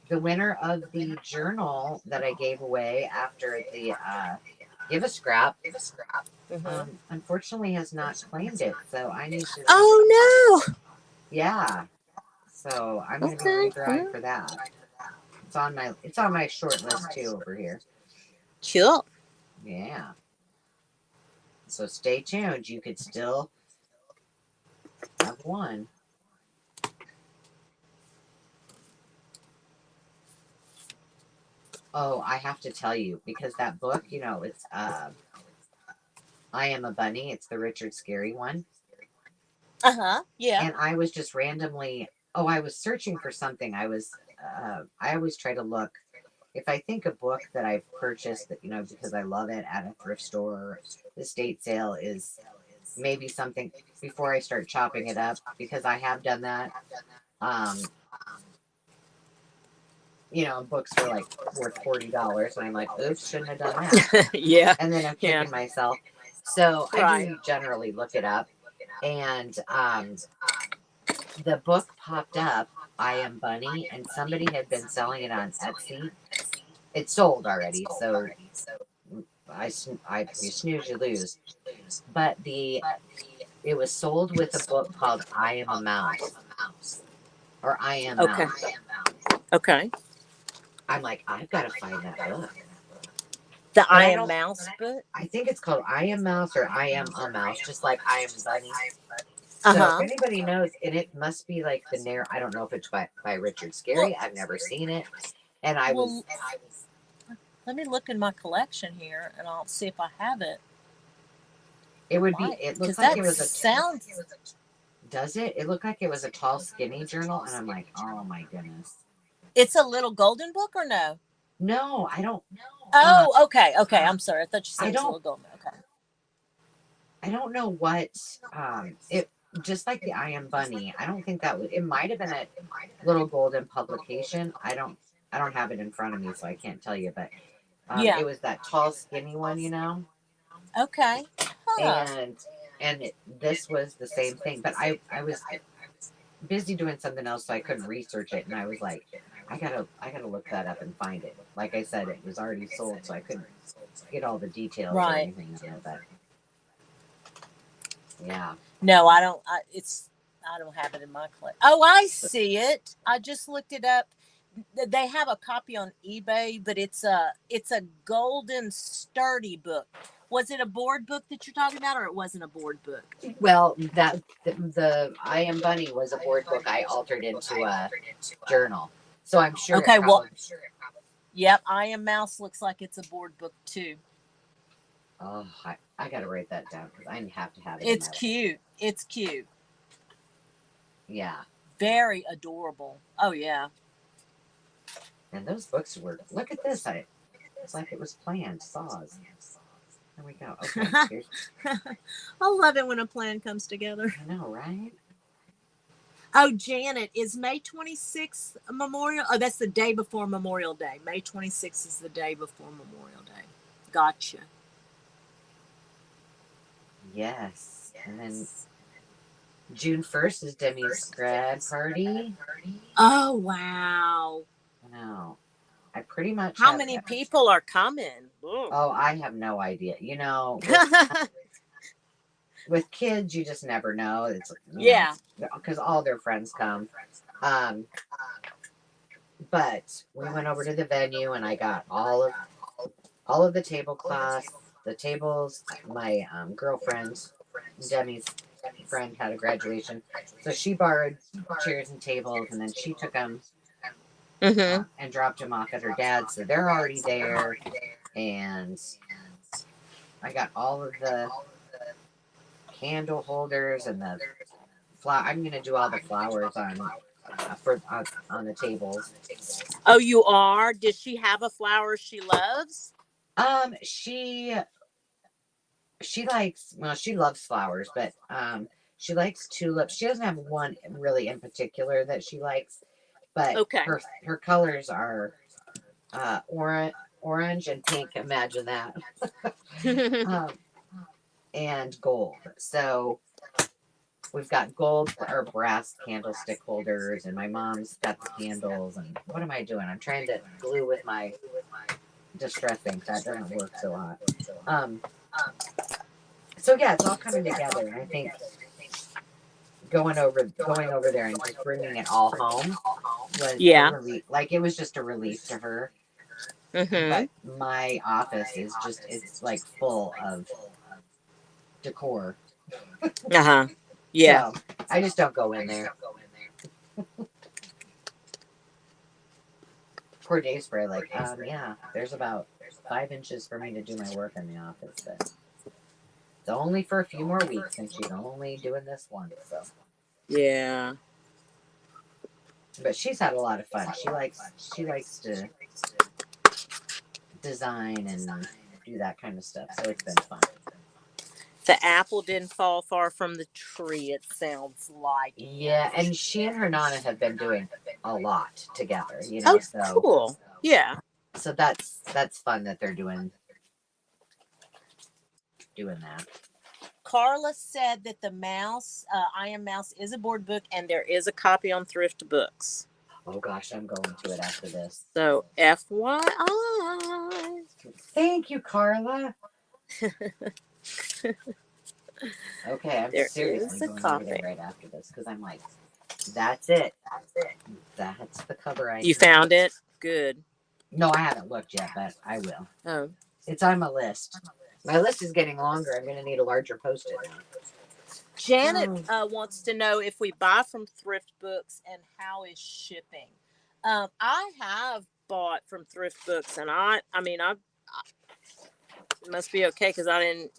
The winner of the journal that I gave away after the give a scrap, unfortunately has not claimed it. So I need to. Oh no. Yeah. So I'm gonna be redrawing for that. It's on my short list too over here. Cool. Yeah. So stay tuned. You could still have one. Oh, I have to tell you, because that book, it's I Am a Bunny. It's the Richard Scarry one. Yeah. And I was just randomly, I was searching for something. I always try to look. If I think a book that I've purchased that, because I love it at a thrift store or estate sale is maybe something before I start chopping it up, because I have done that. Books were like worth $40, and I'm like, oops, shouldn't have done that. Yeah. And then I'm kicking myself. So I Right. do generally look it up, and the book popped up, I Am Bunny, and somebody had been selling it on Etsy. It sold already, so you snooze, you lose. But the It was sold with a book called I Am a Mouse or I Am Okay. Mouse. Okay. I'm like, I've got to find that book. The But I I Am don't, Mouse book? I think it's called I Am Mouse or I Am a Mouse, just like I Am Bunny. Uh So if huh. anybody knows, and it must be like the narrative, I don't know if it's by Richard Well, Scarry. I've never seen it. And I was, well, let me look in my collection here, and I'll see if I have it. it Because looked like that it was a, sounds. does it? It looked like it was a tall, skinny journal. And I'm like, oh my goodness. It's a little golden book, or no? No, uh, Oh, okay, okay. I'm sorry. I thought you said I it was a don't, little golden. Okay. I don't know what, it, just like the I Am Bunny. I don't think that was, it might have been a little golden publication. I don't have it in front of me, so I can't tell you, but Yeah. it was that tall, skinny one, you know, Okay. Huh. and this was the same thing. But I was busy doing something else, so I couldn't research it, and I was like, I gotta look that up and find it. Like I said, it was already sold, so I couldn't get all the details or Right. anything on it. But yeah, No, I don't. I don't have it in my collection. Oh, I see it. I just looked it up. They have a copy on eBay, but it's a golden sturdy book. Was it a board book that you're talking about, or it wasn't a board book? well, that the I Am Bunny was a board book I altered into a journal, so I'm sure it Okay. Well, probably. yep. I Am Mouse looks like it's a board book too. Oh, I gotta write that down because I have to have it in It's my life. cute. It's cute. Yeah, Very adorable. Oh yeah. and those books were. Look at this. It's like it was planned. Saws. There we go. Okay, here's. I love it when a plan comes together. I know, right? Oh, Janet, is May 26th Memorial? Oh, that's the day before Memorial Day. May 26th is the day before Memorial Day. Gotcha. Yes, and then June 1st is Demi's grad party. Oh, wow. I know. I pretty much How have. many people are coming? Oh, I have no idea. You know, with kids, you just never know. It's Yeah. because all their friends come. Um, but we went over to the venue, and I got all of the tablecloths, the tables. My girlfriend, Demi's friend, had a graduation, so she borrowed chairs and tables, and then she took them Mm-hmm. and dropped them off at her dad's. So they're already there, and I got all of the candle holders and the flower. I'm gonna do all the flowers on the tables. Oh, you are? Does she have a flower she loves? She likes, well, she loves flowers, but she likes tulips. She doesn't have one really in particular that she likes, but Okay. her colors are orange and pink. Imagine that. um, and gold. So we've got gold or brass candlestick holders, and my mom's got the candles. And what am I doing? I'm trying to glue with my distress ink. That doesn't work so hot. So yeah, it's all coming together, and I think going over there and just bringing it all home was a Yeah. relief. Like it was just a relief to her. Mm-hmm. But my office is just, it's like full of decor. Uh-huh. Yeah. So I just don't go in there. Poor Day Spray, like, yeah, there's about 5 inches for me to do my work in the office, but it's only for a few more weeks, and she's only doing this once, so. Yeah. But she's had a lot of fun. She likes to design and do that kind of stuff, so it's been fun. The apple didn't fall far from the tree, it sounds like. Yeah, and she and her Nana have been doing a lot together, you know. Oh, So cool. Yeah. so that's fun that they're doing that. Carla said that the mouse, I Am Mouse, is a board book, and there is a copy on Thrift Books. Oh gosh, I'm going to it after this. So, FYI. Thank you, Carla. Okay, I'm There seriously is a going over there copy. right after this because I'm like, that's it. That's the cover I You need. found it? Good. No, I haven't looked yet, but I will. Oh. It's on my list. My list is getting longer. I'm going to need a larger post-it Janet now. wants to know if we buy from thrift books and how is shipping. I have bought from thrift books, and I mean, I it must be okay because I didn't,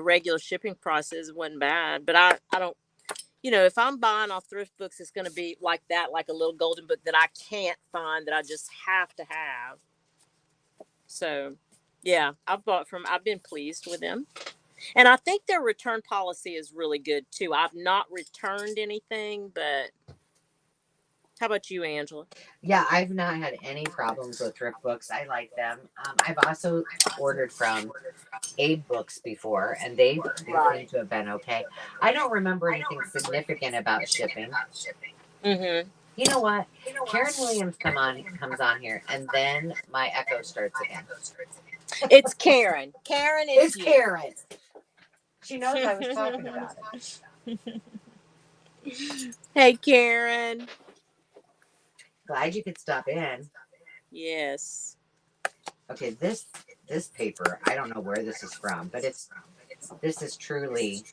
regular shipping prices wasn't bad. But I don't, if I'm buying off thrift books, it's going to be like that, like a little golden book that I can't find that I just have to have. So, yeah, I've been pleased with them. And I think their return policy is really good too. I've not returned anything, but how about you, Angela? Yeah, I've not had any problems with thrift books. I like them. I've also ordered from Abe Books before, and they seem Right. to have been okay. I don't remember anything significant about shipping. Mm-hmm. You know what? Karen Williams comes on here, and then my echo starts again. It's Karen. Karen is It's you. Karen. She knows I was talking about it. Hey, Karen. Glad you could stop in. Yes. Okay, this paper, I don't know where this is from, but this is truly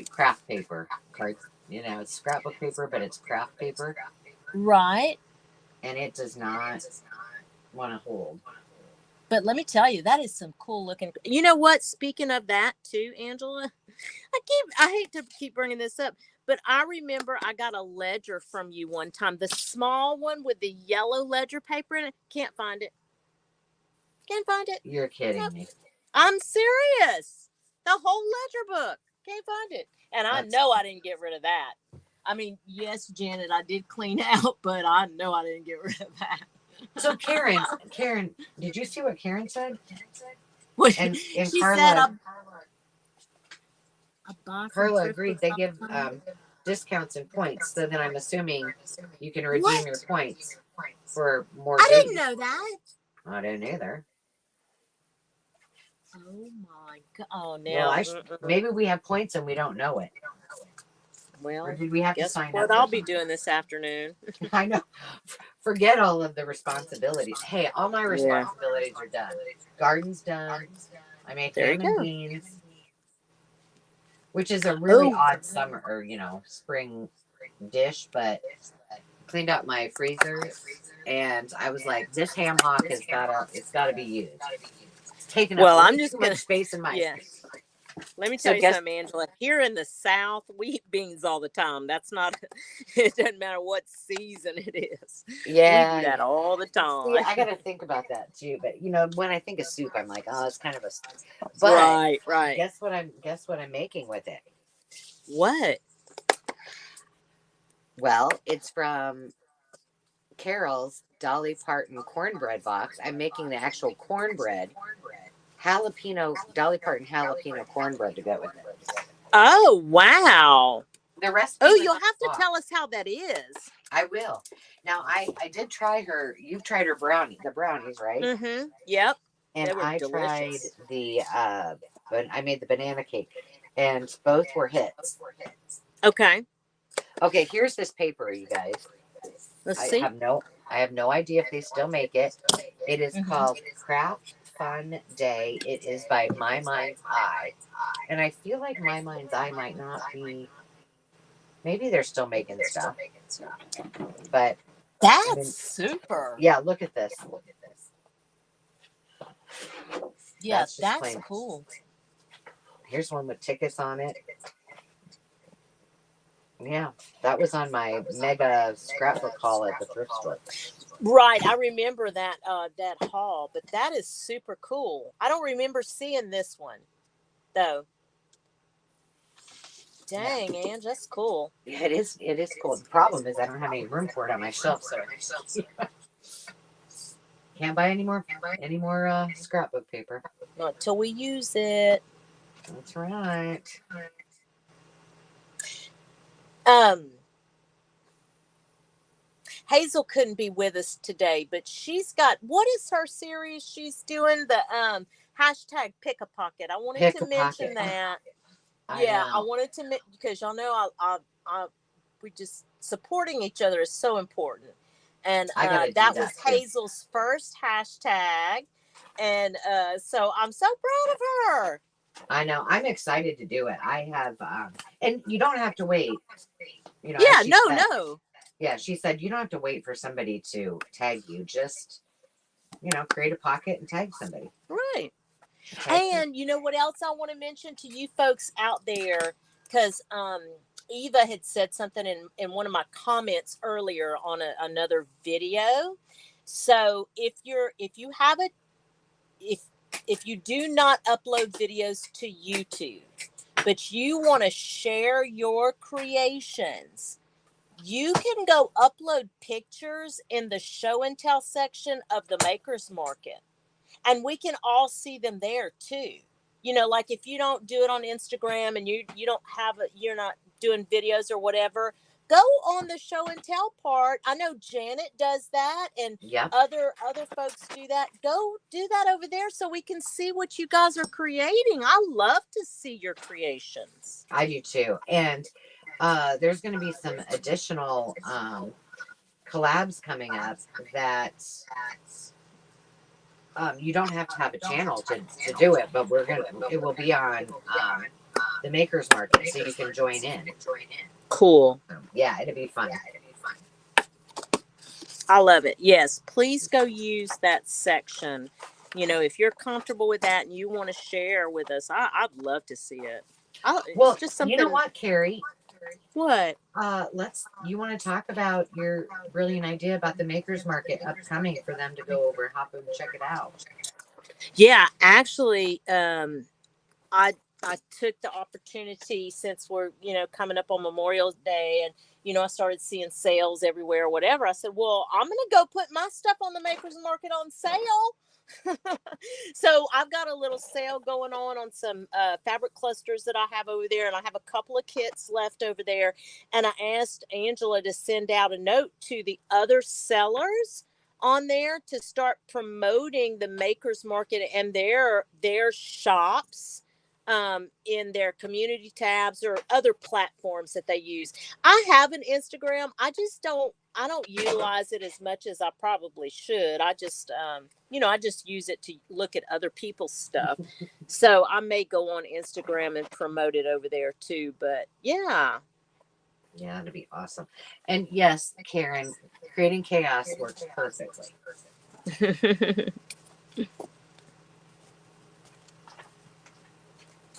craft paper cards. It's scrapbook paper, but it's craft paper, Right. and it does not want to hold. But let me tell you, that is some cool looking. You know what? Speaking of that too, Angela, I hate to keep bringing this up, but I remember I got a ledger from you one time, the small one with the yellow ledger paper in it. Can't find it. Can't find it. You're kidding Nope. me. I'm serious. The whole ledger book. Can't find it. And I That's know I didn't get rid of that. I mean, yes, Janet, I did clean out, but I know I didn't get rid of that. so. Karen, did you see what Karen said? What And she said, Carla, I buy from Carla thrift agreed. books They all give the time. discounts and points. So then I'm assuming you can redeem your What? points for more I didn't goodies. know that. I didn't either. Oh my god! Oh, Well, now maybe we have points and we don't know it. Or well, did we have to guess sign what up for I'll be something? doing this afternoon. I know. Forget all of the responsibilities. Hey, all my Yeah, responsibilities are done. Garden's done. I made there you ham and go. beans, which is a really Oh, odd summer or spring dish, but cleaned out my freezer and I was like, this ham hock it's gotta be used. It's taking up well, way I'm too just much gonna. space in my. Yeah, let me So tell you guess. something, Angela. Here in the South, we eat beans all the time. That's not. It doesn't matter what season it is. We do Yeah, that yeah. all the See, time. I gotta think about that too. But when I think of soup, I'm like, oh, it's kind of a. But Right, right. guess what I'm making with it? What? Well, it's from Carol's Dolly Parton cornbread box. I'm making the actual cornbread, Dolly Parton jalapeno cornbread to go with it. Oh, wow. The recipe Oh, was you'll on have the to box. tell us how that is. I will. Now, I did try her. You've tried her the brownies, right? Mm-hmm. Yep. And They were I tried delicious. but I made the banana cake, and both were hits. Okay. Okay, here's this paper, you guys. Let's I see. have no I have no idea if they still make it. It is Mm-hmm. called Craft Fun Day. It is by My Mind's Eye. And I feel like My Mind's Eye might not be, maybe they're still making stuff. But I That's mean, super. yeah, look at this. Yeah, That's just that's plain. cool. Here's one with tickets on it. Yeah, that was on my mega scrapbook haul at the thrift store. Right. I remember that that haul, but that is super cool. I don't remember seeing this one though. Yeah. Dang, Ange, that's cool. Yeah, it is. It is cool. The problem is I don't have any room for it on my shelf, so can't buy any more scrapbook paper. Not till we use it. That's right. Hazel couldn't be with us today, but she's got, what is her series she's doing? hashtag pick a pocket. I wanted Pick to a mention pocket. that. I Yeah, I know. wanted to, because y'all know we just supporting each other is so important. And I gotta do that that was too. Hazel's first hashtag. And so I'm so proud of her. I know. I'm excited to do it. I have, and you don't have to wait. You know, as Yeah, she no, said, no. yeah, she said you don't have to wait for somebody to tag you. Just, create a pocket and tag somebody. Right. Tag some. And you know what else I want to mention to you folks out there? Because Eva had said something in one of my comments earlier on another video. So if you have a if if you do not upload videos to YouTube, but you want to share your creations, you can go upload pictures in the show and tell section of the Makers Market, and we can all see them there too. Like if you don't do it on Instagram and you don't have you're not doing videos or whatever, go on the show and tell part. I know Janet does that, and Yep, other folks do that. Go do that over there so we can see what you guys are creating. I love to see your creations. I do too. And there's going to be some additional collabs coming up that you don't have to have a channel to do it, but it will be on the Makers Market, so you can join in. Cool. Yeah, it'll be fun. I love it. Yes, please go use that section. If you're comfortable with that and you want to share with us, I'd love to see it. It's Well, just you know something. what, Carrie? What? You want to talk about your brilliant idea about the Makers Market upcoming for them to go over and hop and check it out? Yeah, actually, I took the opportunity, since we're coming up on Memorial Day, and I started seeing sales everywhere or whatever. I said, well, I'm gonna go put my stuff on the Makers Market on sale. So I've got a little sale going on some fabric clusters that I have over there, and I have a couple of kits left over there. And I asked Angela to send out a note to the other sellers on there to start promoting the Makers Market and their shops in their community tabs or other platforms that they use. I have an Instagram. I don't utilize it as much as I probably should. I just I just use it to look at other people's stuff. So I may go on Instagram and promote it over there too. But yeah. Yeah, it'd be awesome. And yes, Karen, creating chaos works perfectly.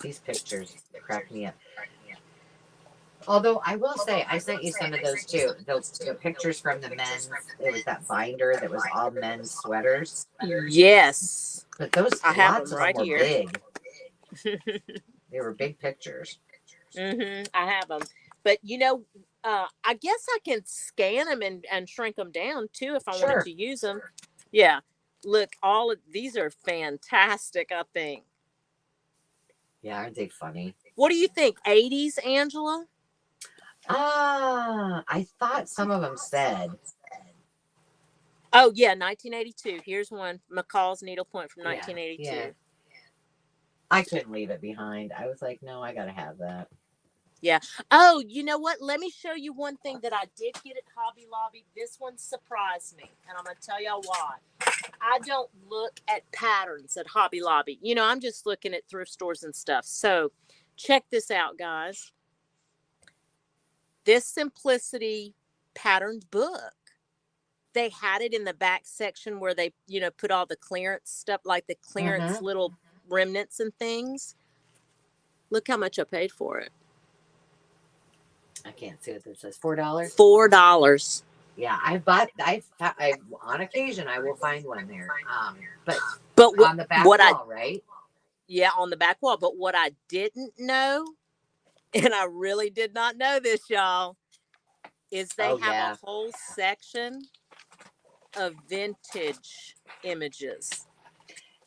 These pictures crack me up. Although I will say, I sent you some of those too. The pictures from the men's. It was that binder that was all men's sweaters. Yes. But those, I have lots them of them right were here. big. They were big pictures. I have them. But I guess I can scan them and shrink them down too if I wanted Sure. to use them. Yeah. Look, all of these are fantastic, I think. Yeah, aren't they funny? What do you think? 80s, Angela? I thought some of them said. Oh, yeah, 1982. Here's one. McCall's needlepoint from Yeah, 1982. yeah. I couldn't leave it behind. I was like, no, I gotta have that. Yeah. Oh, you know what? Let me show you one thing that I did get at Hobby Lobby. This one surprised me, and I'm going to tell y'all why. I don't look at patterns at Hobby Lobby. I'm just looking at thrift stores and stuff. So check this out, guys. This Simplicity patterned book. They had it in the back section where they, put all the clearance stuff, like the clearance little remnants and things. Look how much I paid for it. I can't see what this says. $4. $4. Yeah, I on occasion I will find one there. But on the back wall, right? Yeah, on the back wall. But what I didn't know, and I really did not know this, y'all, is they have a whole section of vintage images.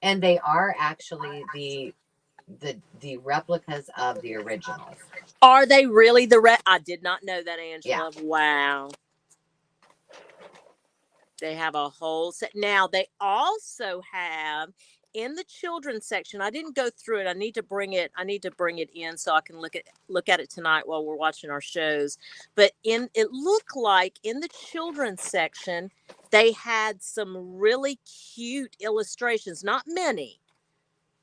And they are actually the replicas of the originals. Are they really I did not know that, Angela. Yeah. Wow. They have a whole set. Now, they also have in the children's section, I didn't go through it. I need to bring it in so I can look at it tonight while we're watching our shows. But it looked like in the children's section, they had some really cute illustrations. Not many,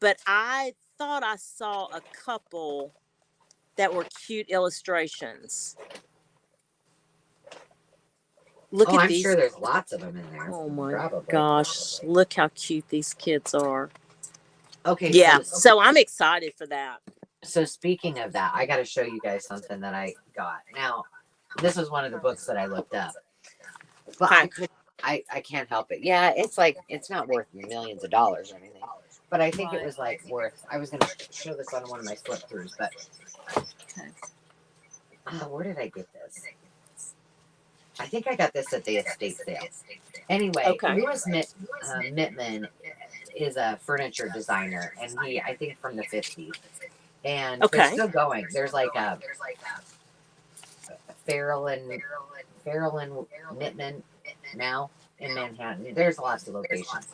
but I thought I saw a couple that were cute illustrations. Look at I'm these. sure there's lots of them in there. Oh my Probably. gosh. Look how cute these kids are. Okay. Yeah. So I'm excited for that. So speaking of that, I got to show you guys something that I got. Now, this was one of the books that I looked up, but I can't help it. Yeah, it's not worth millions of dollars or anything, but I think it was like worth. I was going to show this on one of my flip throughs, but where did I get this? I think I got this at the estate sale. Anyway, Lewis Mittman is a furniture designer, and I think from the 50s. And they're still going. There's like a Farrell and Mittman now in Manhattan. There's lots of locations.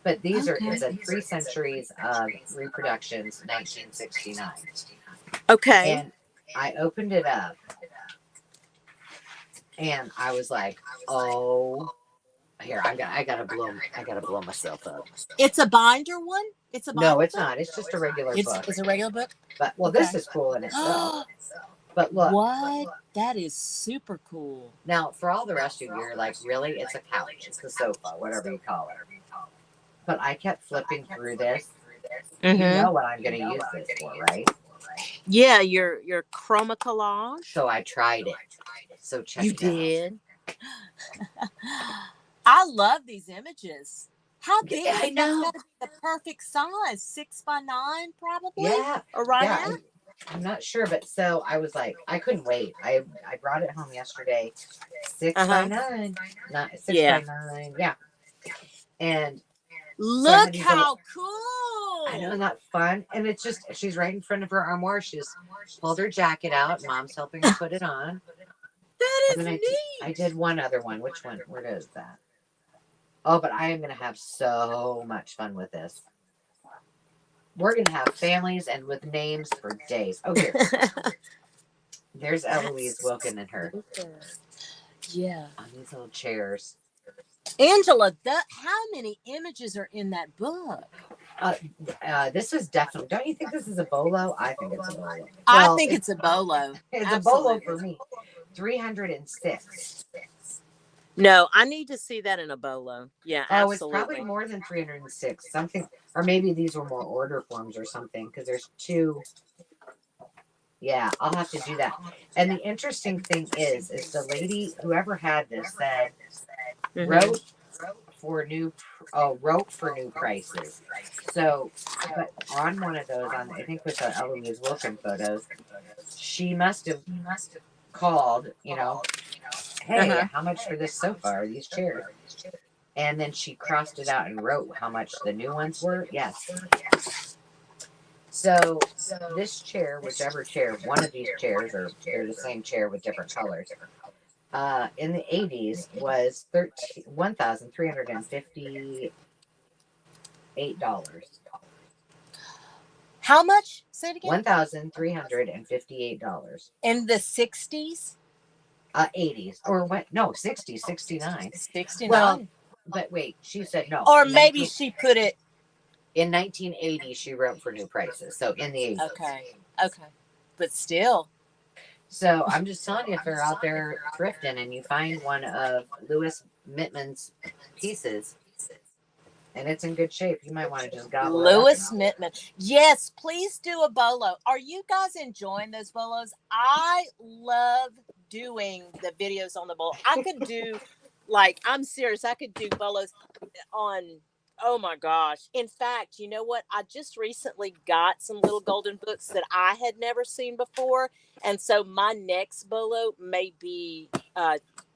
But these it's a 3 centuries of reproductions, 1969. Okay. And I opened it up. And I was like, "Oh, here I gotta blow myself up." It's a binder one. It's a binder. No, it's not. It's just a regular book. It's a regular book. But this is cool in itself. But look, what? That is super cool. Now, for all the rest of you, you're like, really? It's a couch. It's a sofa, whatever you call it. But I kept flipping through this. You know what I'm going to use this for, right? Yeah, your chroma collage. So I tried it. So check it out. You did? I love these images. How big? I know. That's the perfect size. 6 by 9, probably. Yeah. Or now? I'm not sure, but so I was like, I couldn't wait. I brought it home yesterday. 6 by 9. Not 6 by 9. Yeah. And look how cool. I know, isn't that fun? And it's just, she's right in front of her armoire. She just pulled her jacket out. Mom's helping her put it on. That is neat. I did one other one. Which one? Where is that? Oh, but I am going to have so much fun with this. We're going to have families and with names for days. Oh, here. There's Eloise Wilkin and her. Yeah. On these little chairs. Angela, how many images are in that book? This is definitely, don't you think this is a bolo? I think it's a bolo. Well, I think it's a bolo. It's a bolo for me. 306. No, I need to see that in a bolo. Yeah, absolutely. It's probably more than 306. Something, or maybe these were more order forms or something, because there's 2. Yeah, I'll have to do that. And the interesting thing is the lady, whoever had this, said, wrote for new prices. So, but on one of those, I think with the Eloise Wilkin photos, she must have called, hey, how much for this sofa or these chairs? And then she crossed it out and wrote how much the new ones were. Yes. So this chair, whichever chair, one of these chairs, or they're the same chair with different colors, in the 80s was $1,358. How much? Say it again. $1,358. In the 60s? 80s. Or what? No, 60s, 69. 69. Well, but wait, she said no. Or maybe she put it. In 1980, she wrote for new prices. So in the 80s. Okay. But still. So I'm just telling you, if you're out there thrifting and you find one of Lewis Mittman's pieces, and it's in good shape, you might want to just gobble it up. Lewis Mittman. Yes, please do a bolo. Are you guys enjoying those bolos? I love doing the videos on the bolo. I could do, I'm serious, I could do bolos on, oh my gosh. In fact, you know what? I just recently got some little golden books that I had never seen before. And so my next bolo may be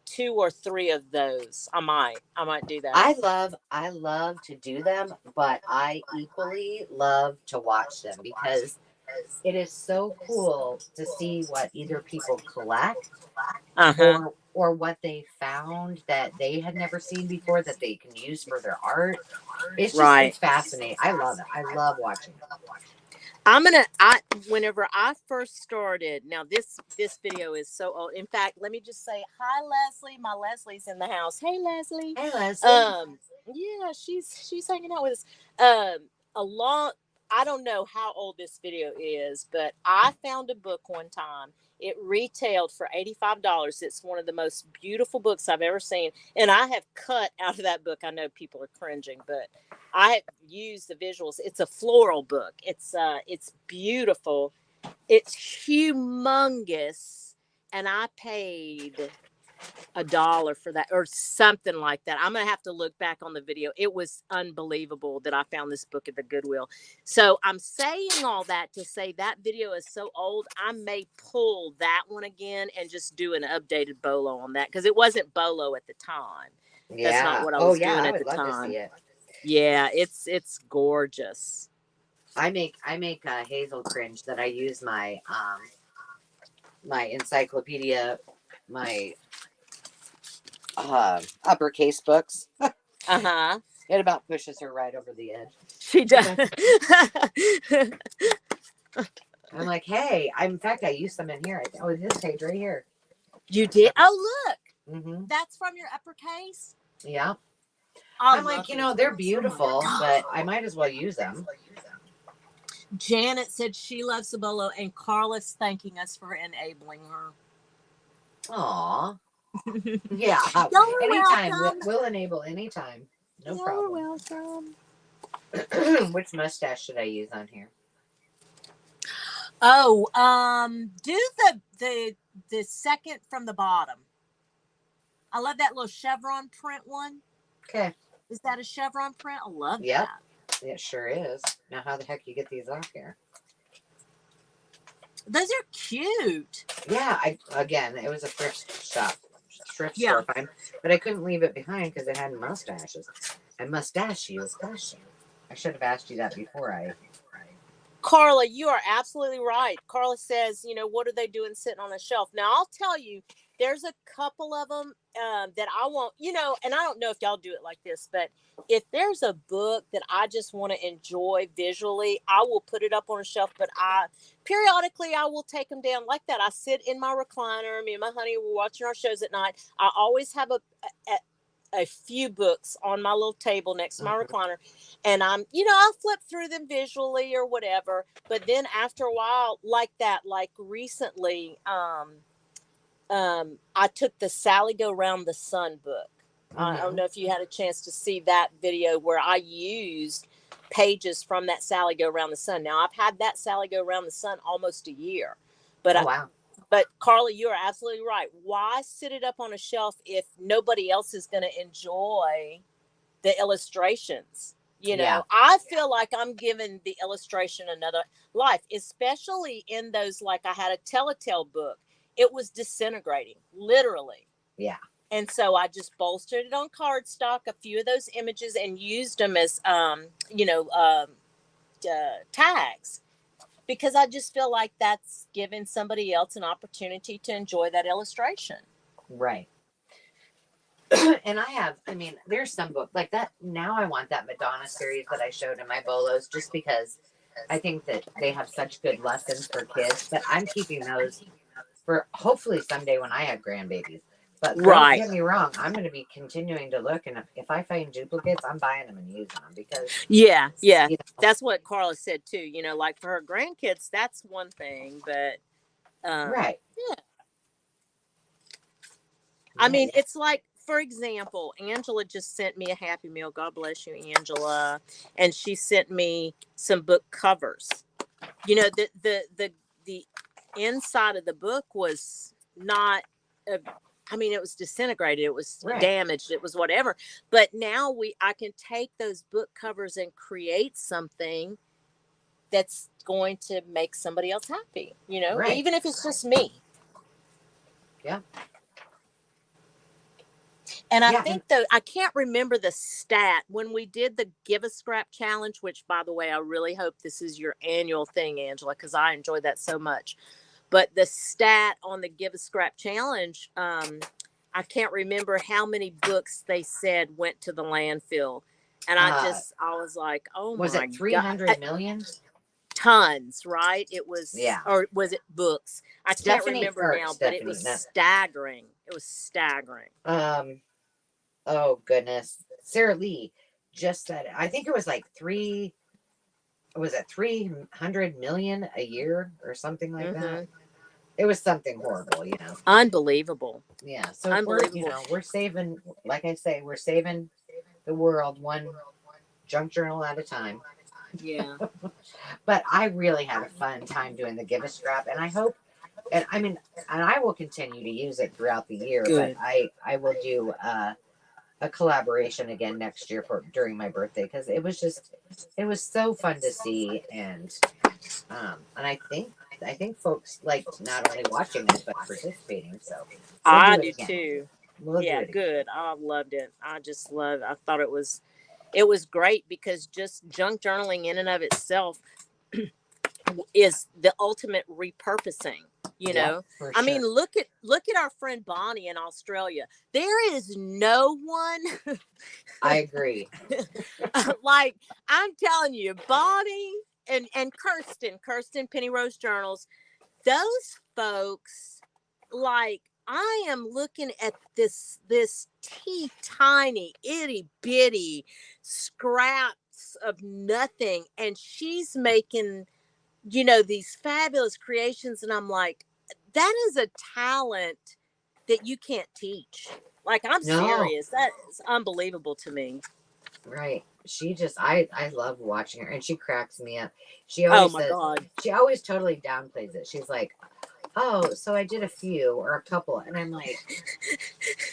2 or 3 of those. I might do that. I love to do them, but I equally love to watch them because it is so cool to see what either people collect Uh-huh. or what they found that they had never seen before that they can use for their art. Right. It's fascinating. I love it. I love watching it. Whenever I first started, now this video is so old. In fact, let me just say hi, Leslie. My Leslie's in the house. Hey, Leslie. Hey, Leslie. Yeah, she's hanging out with us. A long, I don't know how old this video is, but I found a book one time. It retailed for $85. It's one of the most beautiful books I've ever seen, and I have cut out of that book. I know people are cringing, but I have used the visuals. It's a floral book. It's beautiful. It's humongous, and I paid $1 for that or something like that. I'm gonna have to look back on the video. It was unbelievable that I found this book at the Goodwill. So I'm saying all that to say that video is so old. I may pull that one again and just do an updated bolo on that because it wasn't bolo at the time. That's not Yeah. what I Oh, was yeah. doing I at would the love to time. see it. Yeah, it's gorgeous. I make Hazel cringe that I use my encyclopedia, my uppercase books. Uh-huh. It about pushes her right over the edge. She does. I'm like, hey, in fact, I used some in here. Oh, this page right here. You did? Oh, look. Mm-hmm. That's from your uppercase? Yeah. I I'm like, love they're those. Oh my beautiful, God. but I might as well use them. Janet said she loves the bolo, and Carla's thanking us for enabling her. Aw. Yeah. You're Anytime. welcome. We'll enable anytime. No You're problem. welcome. Which mustache should I use on here? Oh, do the second from the bottom. I love that little chevron print one. Okay. Is that a chevron print? I love Yep. that. It sure is. Now, how the heck you get these off here? Those are cute. Yeah. It was a thrift Yeah. store find, but I couldn't leave it behind because it had mustaches. I mustache you. I should have asked you that before I. Carla, you are absolutely right. Carla says, what are they doing sitting on a shelf? Now, I'll tell you, there's a couple of them that I want, and I don't know if y'all do it like this, but if there's a book that I just want to enjoy visually, I will put it up on a shelf, but periodically I will take them down like that. I sit in my recliner, me and my honey, we're watching our shows at night. I always have a few books on my little table next to my recliner, and I'll flip through them visually or whatever. But then after a while, like recently, I took the Sally Go Round the Sun book. I don't know if you had a chance to see that video where I used pages from that Sally Go Round the Sun. Now I've had that Sally Go Round the Sun almost a year, but wow. But Carla, you are absolutely right. Why sit it up on a shelf if nobody else is going to enjoy the illustrations? I feel like I'm giving the illustration another life, especially in those, like I had a Telltale book. It was disintegrating, literally. Yeah. And so I just bolstered it on cardstock, a few of those images, and used them as, tags. Because I just feel like that's giving somebody else an opportunity to enjoy that illustration. Right. And there's some book like that. Now I want that Madonna series that I showed in my bolos just because I think that they have such good lessons for kids. But I'm keeping those for hopefully someday when I have grandbabies. But don't get me wrong, I'm going to be continuing to look. And if I find duplicates, I'm buying them and using them because. Yeah. That's what Carla said too. Like for her grandkids, that's one thing. But. Right. Yeah. I mean, it's like, for example, Angela just sent me a Happy Meal. God bless you, Angela. And she sent me some book covers. The inside of the book was not, it was disintegrated. It was damaged. It was whatever. But now I can take those book covers and create something that's going to make somebody else happy, even if it's just me. Yeah. And I Yeah, and think though, I can't remember the stat when we did the Give a Scrap challenge, which by the way, I really hope this is your annual thing, Angela, because I enjoy that so much. But the stat on the Give a Scrap challenge, I can't remember how many books they said went to the landfill. And I was like, oh was my it God, 300 million? tons, right? It was, Yeah. or was it books? I can't Stephanie remember or now, but it was Stephanie, not, staggering. It was staggering. um, oh goodness. Sarah Lee just said, I think it was like was it 300 million a year or something like that? Mm-hmm. It was something horrible, you know. Unbelievable. Yeah. So Unbelievable. we're saving, like I say, we're saving the world one junk journal at a time. Yeah. But I really had a fun time doing the Give a Scrap, and I hope, and I mean, and I will continue to use it throughout the year. But Good. I will do a collaboration again next year for during my birthday because it was so fun to see, and I think folks like not only watching it but participating. So we'll I do it do again. too. We'll do Yeah, it again. good. I loved it. I just loved it. I thought it was great because just junk journaling in and of itself is the ultimate repurposing, you Yep, know. for I mean, sure. look at our friend Bonnie in Australia. There is no one I agree. like, I'm telling you, Bonnie and Kirsten Penny Rose Journals, those folks, like, I am looking at this tiny itty bitty scraps of nothing, and she's making, you know, these fabulous creations, and I'm like, that is a talent that you can't teach. Like, I'm No, serious. That is unbelievable to me. right. She just I love watching her and she cracks me up. Oh my God. She always totally downplays it. She's like, "Oh, so I did a few or a couple." And I'm like,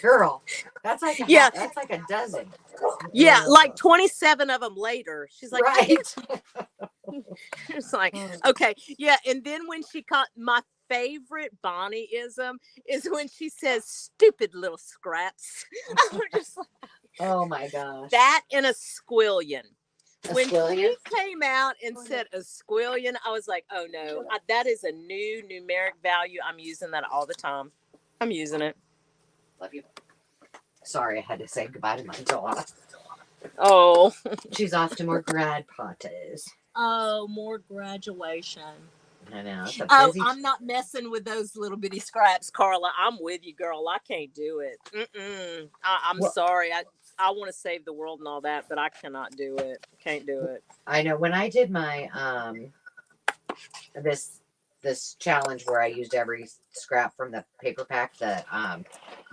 "Girl, Yeah, that's like a dozen." yeah, like 27 of them later. She's like, I Right. did. It's like, okay, yeah. And then when she caught my favorite Bonnieism is when she says, "Stupid little scraps." I'm just like, Oh my gosh. that in a squillion. A When she squillion? came out and said a squillion, I was like, oh no, that is a new numeric value. I'm using that all the time. I'm using it. Love you. Sorry, I had to say goodbye to my dog. Oh, She's off to more grad parties. oh, more graduation. I know. It's a Oh, busy. I'm not messing with those little bitty scraps, Carla. I'm with you, girl. I can't do it. I'm Well, sorry. I want to save the world and all that, but I cannot do it. Can't do it. I know when I did my this this challenge where I used every scrap from the paper pack, the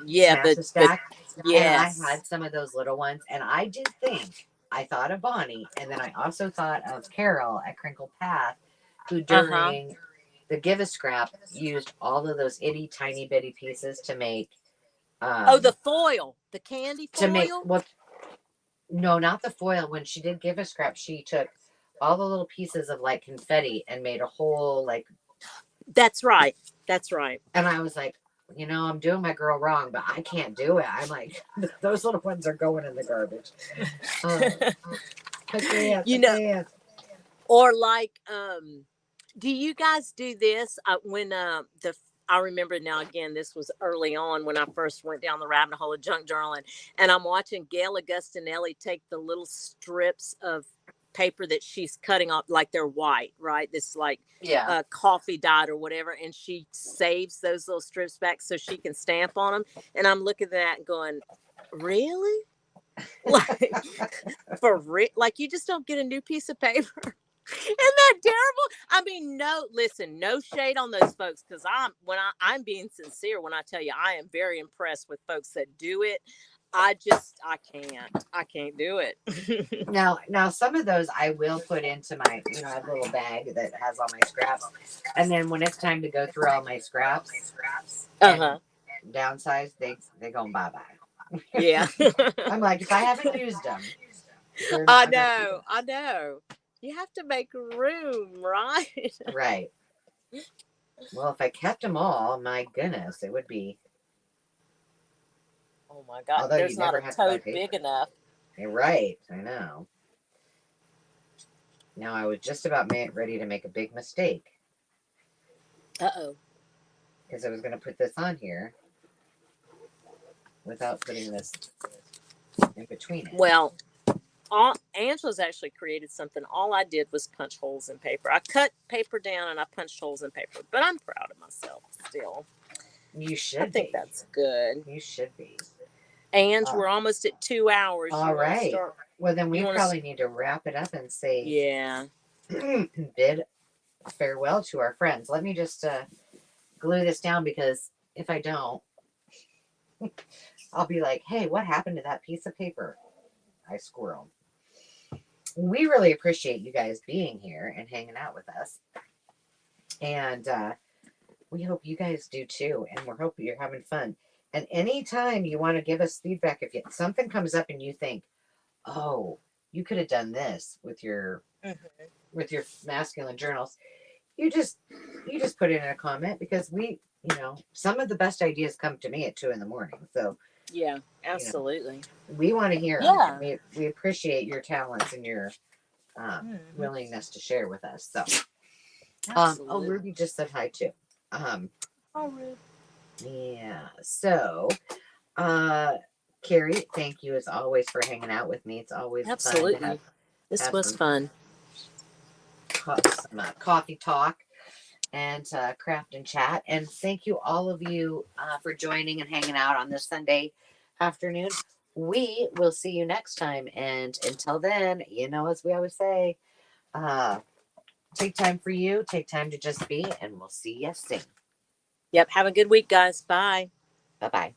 Yeah, Smash a the Stack, and I yes. had some of those little ones, and I did think I thought of Bonnie, and then I also thought of Carol at Crinkle Path, who Uh-huh. during the Give a Scrap used all of those itty tiny bitty pieces Oh, the um foil, the candy to make foil. what no, not the foil. When she did Give a Scrap, she took all the little pieces of like confetti and made a whole like, That's right. That's right. and I was like, I'm doing my girl wrong, but I can't do it. I'm like, those little ones are going in the garbage. I can't. You I know, can't. or like, do you guys do this when the I remember now again, this was early on when I first went down the rabbit hole of junk journaling, and I'm watching Gail Augustinelli take the little strips of paper that she's cutting off, like they're white, right? This like Yeah. coffee dot or whatever, and she saves those little strips back so she can stamp on them. And I'm looking at that and going, really? Like, like, you just don't get a new piece of paper. Isn't that terrible? I mean, no, listen, no shade on those folks, because I'm being sincere when I tell you I am very impressed with folks that do it. I can't do it. Now some of those I will put into my, I have a little bag that has all my scraps, and then when it's time to go through all my scraps and Uh-huh. downsize, they go bye bye. Yeah. I'm like, if I haven't used them, they're not. I I'm not keeping know. I know. You have to make room, right? them. Right. Well, if I kept them all, my goodness, it would be. Oh my God. Although There's you not never a have to buy tote paper. big enough. You're right. I know. Now, I was just about ready to make a big mistake. Uh-oh. Because I was going to put this on here without putting this in between it. Well, Angela's actually created something. All I did was punch holes in paper. I cut paper down and I punched holes in paper. But I'm proud of myself still. You should I think be. that's good. You should be. And we're almost at 2 hours. All right. Well, then we probably need to wrap it up and say, yeah, bid farewell to our friends. Let me just glue this down, because if I don't, I'll be like, hey, what happened to that piece of paper I squirreled? We really appreciate you guys being here and hanging out with us. And we hope you guys do too. And we're hoping you're having fun. And anytime you want to give us feedback, if something comes up and you think, oh, you could have done this with your masculine journals, you just put it in a comment, because we, some of the best ideas come to me at 2 a.m. So yeah, absolutely. We want to hear them. We appreciate your talents and your willingness to share with us. So, oh, Ruby just said hi too. Oh, Ruby. Yeah. So, Carrie, thank you as always for hanging out with me. It's always absolutely fun to have, this was fun. Some coffee talk and craft and chat. And thank you, all of you, for joining and hanging out on this Sunday afternoon. We will see you next time. And until then, as we always say, take time for you, take time to just be, and we'll see you soon. Yep. Have a good week, guys. Bye. Bye-bye.